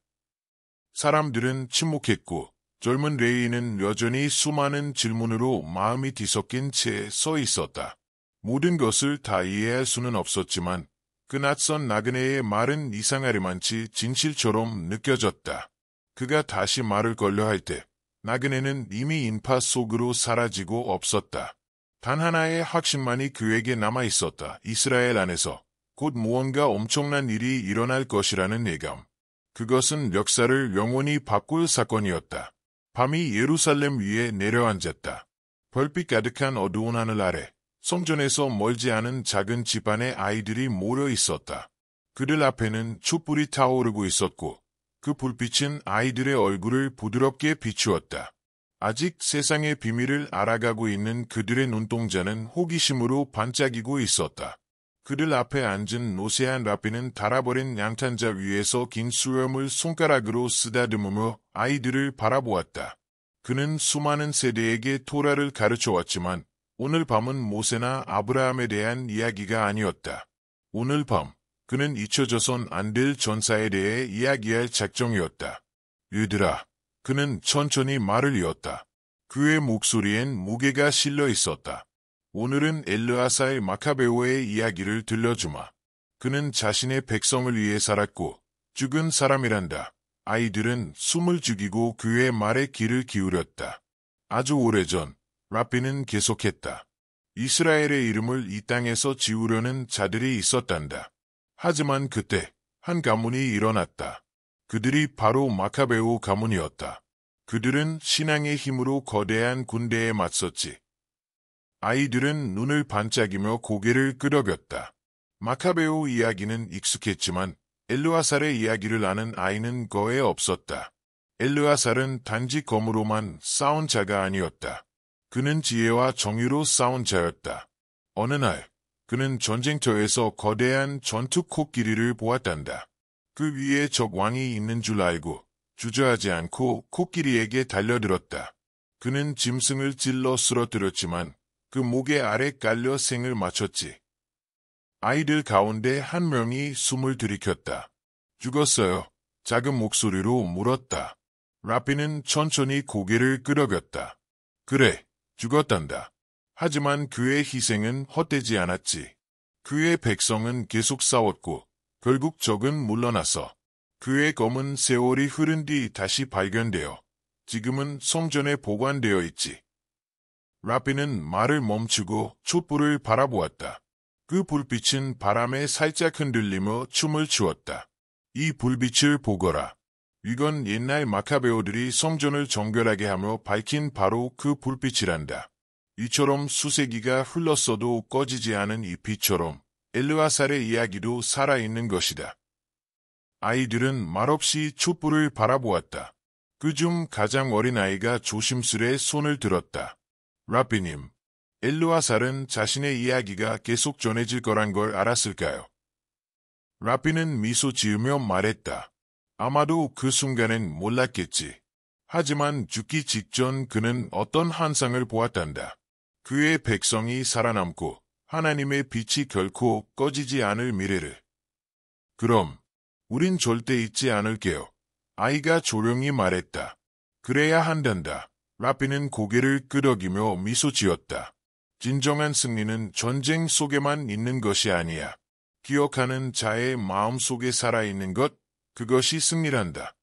사람들은 침묵했고 젊은 레이는 여전히 수많은 질문으로 마음이 뒤섞인 채 서 있었다. 모든 것을 다 이해할 수는 없었지만 그 낯선 나그네의 말은 이상하리만치 진실처럼 느껴졌다. 그가 다시 말을 걸려 할 때 나그네는 이미 인파 속으로 사라지고 없었다. 단 하나의 확신만이 그에게 남아있었다. 이스라엘 안에서 곧 무언가 엄청난 일이 일어날 것이라는 예감. 그것은 역사를 영원히 바꿀 사건이었다. 밤이 예루살렘 위에 내려앉았다. 별빛 가득한 어두운 하늘 아래 성전에서 멀지 않은 작은 집안의 아이들이 모여 있었다. 그들 앞에는 촛불이 타오르고 있었고 그 불빛은 아이들의 얼굴을 부드럽게 비추었다. 아직 세상의 비밀을 알아가고 있는 그들의 눈동자는 호기심으로 반짝이고 있었다. 그들 앞에 앉은 노쇠한 랍비는 닳아버린 양탄자 위에서 긴 수염을 손가락으로 쓰다듬으며 아이들을 바라보았다. 그는 수많은 세대에게 토라를 가르쳐왔지만 오늘 밤은 모세나 아브라함에 대한 이야기가 아니었다. 오늘 밤 그는 잊혀져선 안 될 전사에 대해 이야기할 작정이었다. 얘들아, 그는 천천히 말을 이었다. 그의 목소리엔 무게가 실려 있었다. 오늘은 엘르아살 마카베오의 이야기를 들려주마. 그는 자신의 백성을 위해 살았고 죽은 사람이란다. 아이들은 숨을 죽이고 그의 말에 귀를 기울였다. 아주 오래전 랍비는 계속했다. 이스라엘의 이름을 이 땅에서 지우려는 자들이 있었단다. 하지만 그때 한 가문이 일어났다. 그들이 바로 마카베오 가문이었다. 그들은 신앙의 힘으로 거대한 군대에 맞섰지. 아이들은 눈을 반짝이며 고개를 끄덕였다. 마카베오 이야기는 익숙했지만 엘르아살의 이야기를 아는 아이는 거의 없었다. 엘르아살은 단지 검으로만 싸운 자가 아니었다. 그는 지혜와 정의로 싸운 자였다. 어느 날 그는 전쟁터에서 거대한 전투 코끼리를 보았단다. 그 위에 적왕이 있는 줄 알고 주저하지 않고 코끼리에게 달려들었다. 그는 짐승을 찔러 쓰러뜨렸지만 그 목에 아래 깔려 생을 마쳤지. 아이들 가운데 한 명이 숨을 들이켰다. 죽었어요. 작은 목소리로 물었다. 랍비는 천천히 고개를 끄덕였다. 그래, 죽었단다. 하지만 그의 희생은 헛되지 않았지. 그의 백성은 계속 싸웠고 결국 적은 물러나서 그의 검은 세월이 흐른 뒤 다시 발견되어 지금은 성전에 보관되어 있지. 랍비는 말을 멈추고 촛불을 바라보았다. 그 불빛은 바람에 살짝 흔들리며 춤을 추었다. 이 불빛을 보거라. 이건 옛날 마카베오들이 성전을 정결하게 하며 밝힌 바로 그 불빛이란다. 이처럼 수세기가 흘렀어도 꺼지지 않은 이 빛처럼 엘르아살의 이야기도 살아있는 것이다. 아이들은 말없이 촛불을 바라보았다. 그중 가장 어린 아이가 조심스레 손을 들었다. 랍비님, 엘르아살은 자신의 이야기가 계속 전해질 거란 걸 알았을까요? 랍비는 미소 지으며 말했다. 아마도 그 순간엔 몰랐겠지. 하지만 죽기 직전 그는 어떤 환상을 보았단다. 그의 백성이 살아남고 하나님의 빛이 결코 꺼지지 않을 미래를. 그럼 우린 절대 잊지 않을게요. 아이가 조용히 말했다. 그래야 한단다. 랍비는 고개를 끄덕이며 미소 지었다. 진정한 승리는 전쟁 속에만 있는 것이 아니야. 기억하는 자의 마음 속에 살아있는 것, 그것이 승리란다.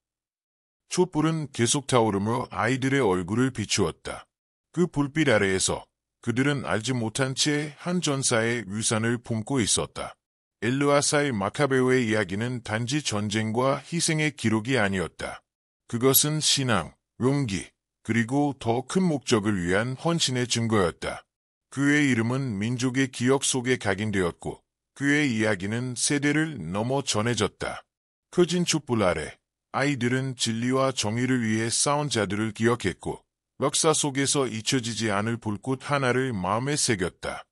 촛불은 계속 타오르며 아이들의 얼굴을 비추었다. 그 불빛 아래에서 그들은 알지 못한 채 한 전사의 위산을 품고 있었다. 엘르아살 마카베오의 이야기는 단지 전쟁과 희생의 기록이 아니었다. 그것은 신앙, 용기, 그리고 더 큰 목적을 위한 헌신의 증거였다. 그의 이름은 민족의 기억 속에 각인되었고 그의 이야기는 세대를 넘어 전해졌다. 커진 촛불 아래 아이들은 진리와 정의를 위해 싸운 자들을 기억했고 역사 속에서 잊혀지지 않을 불꽃 하나를 마음에 새겼다.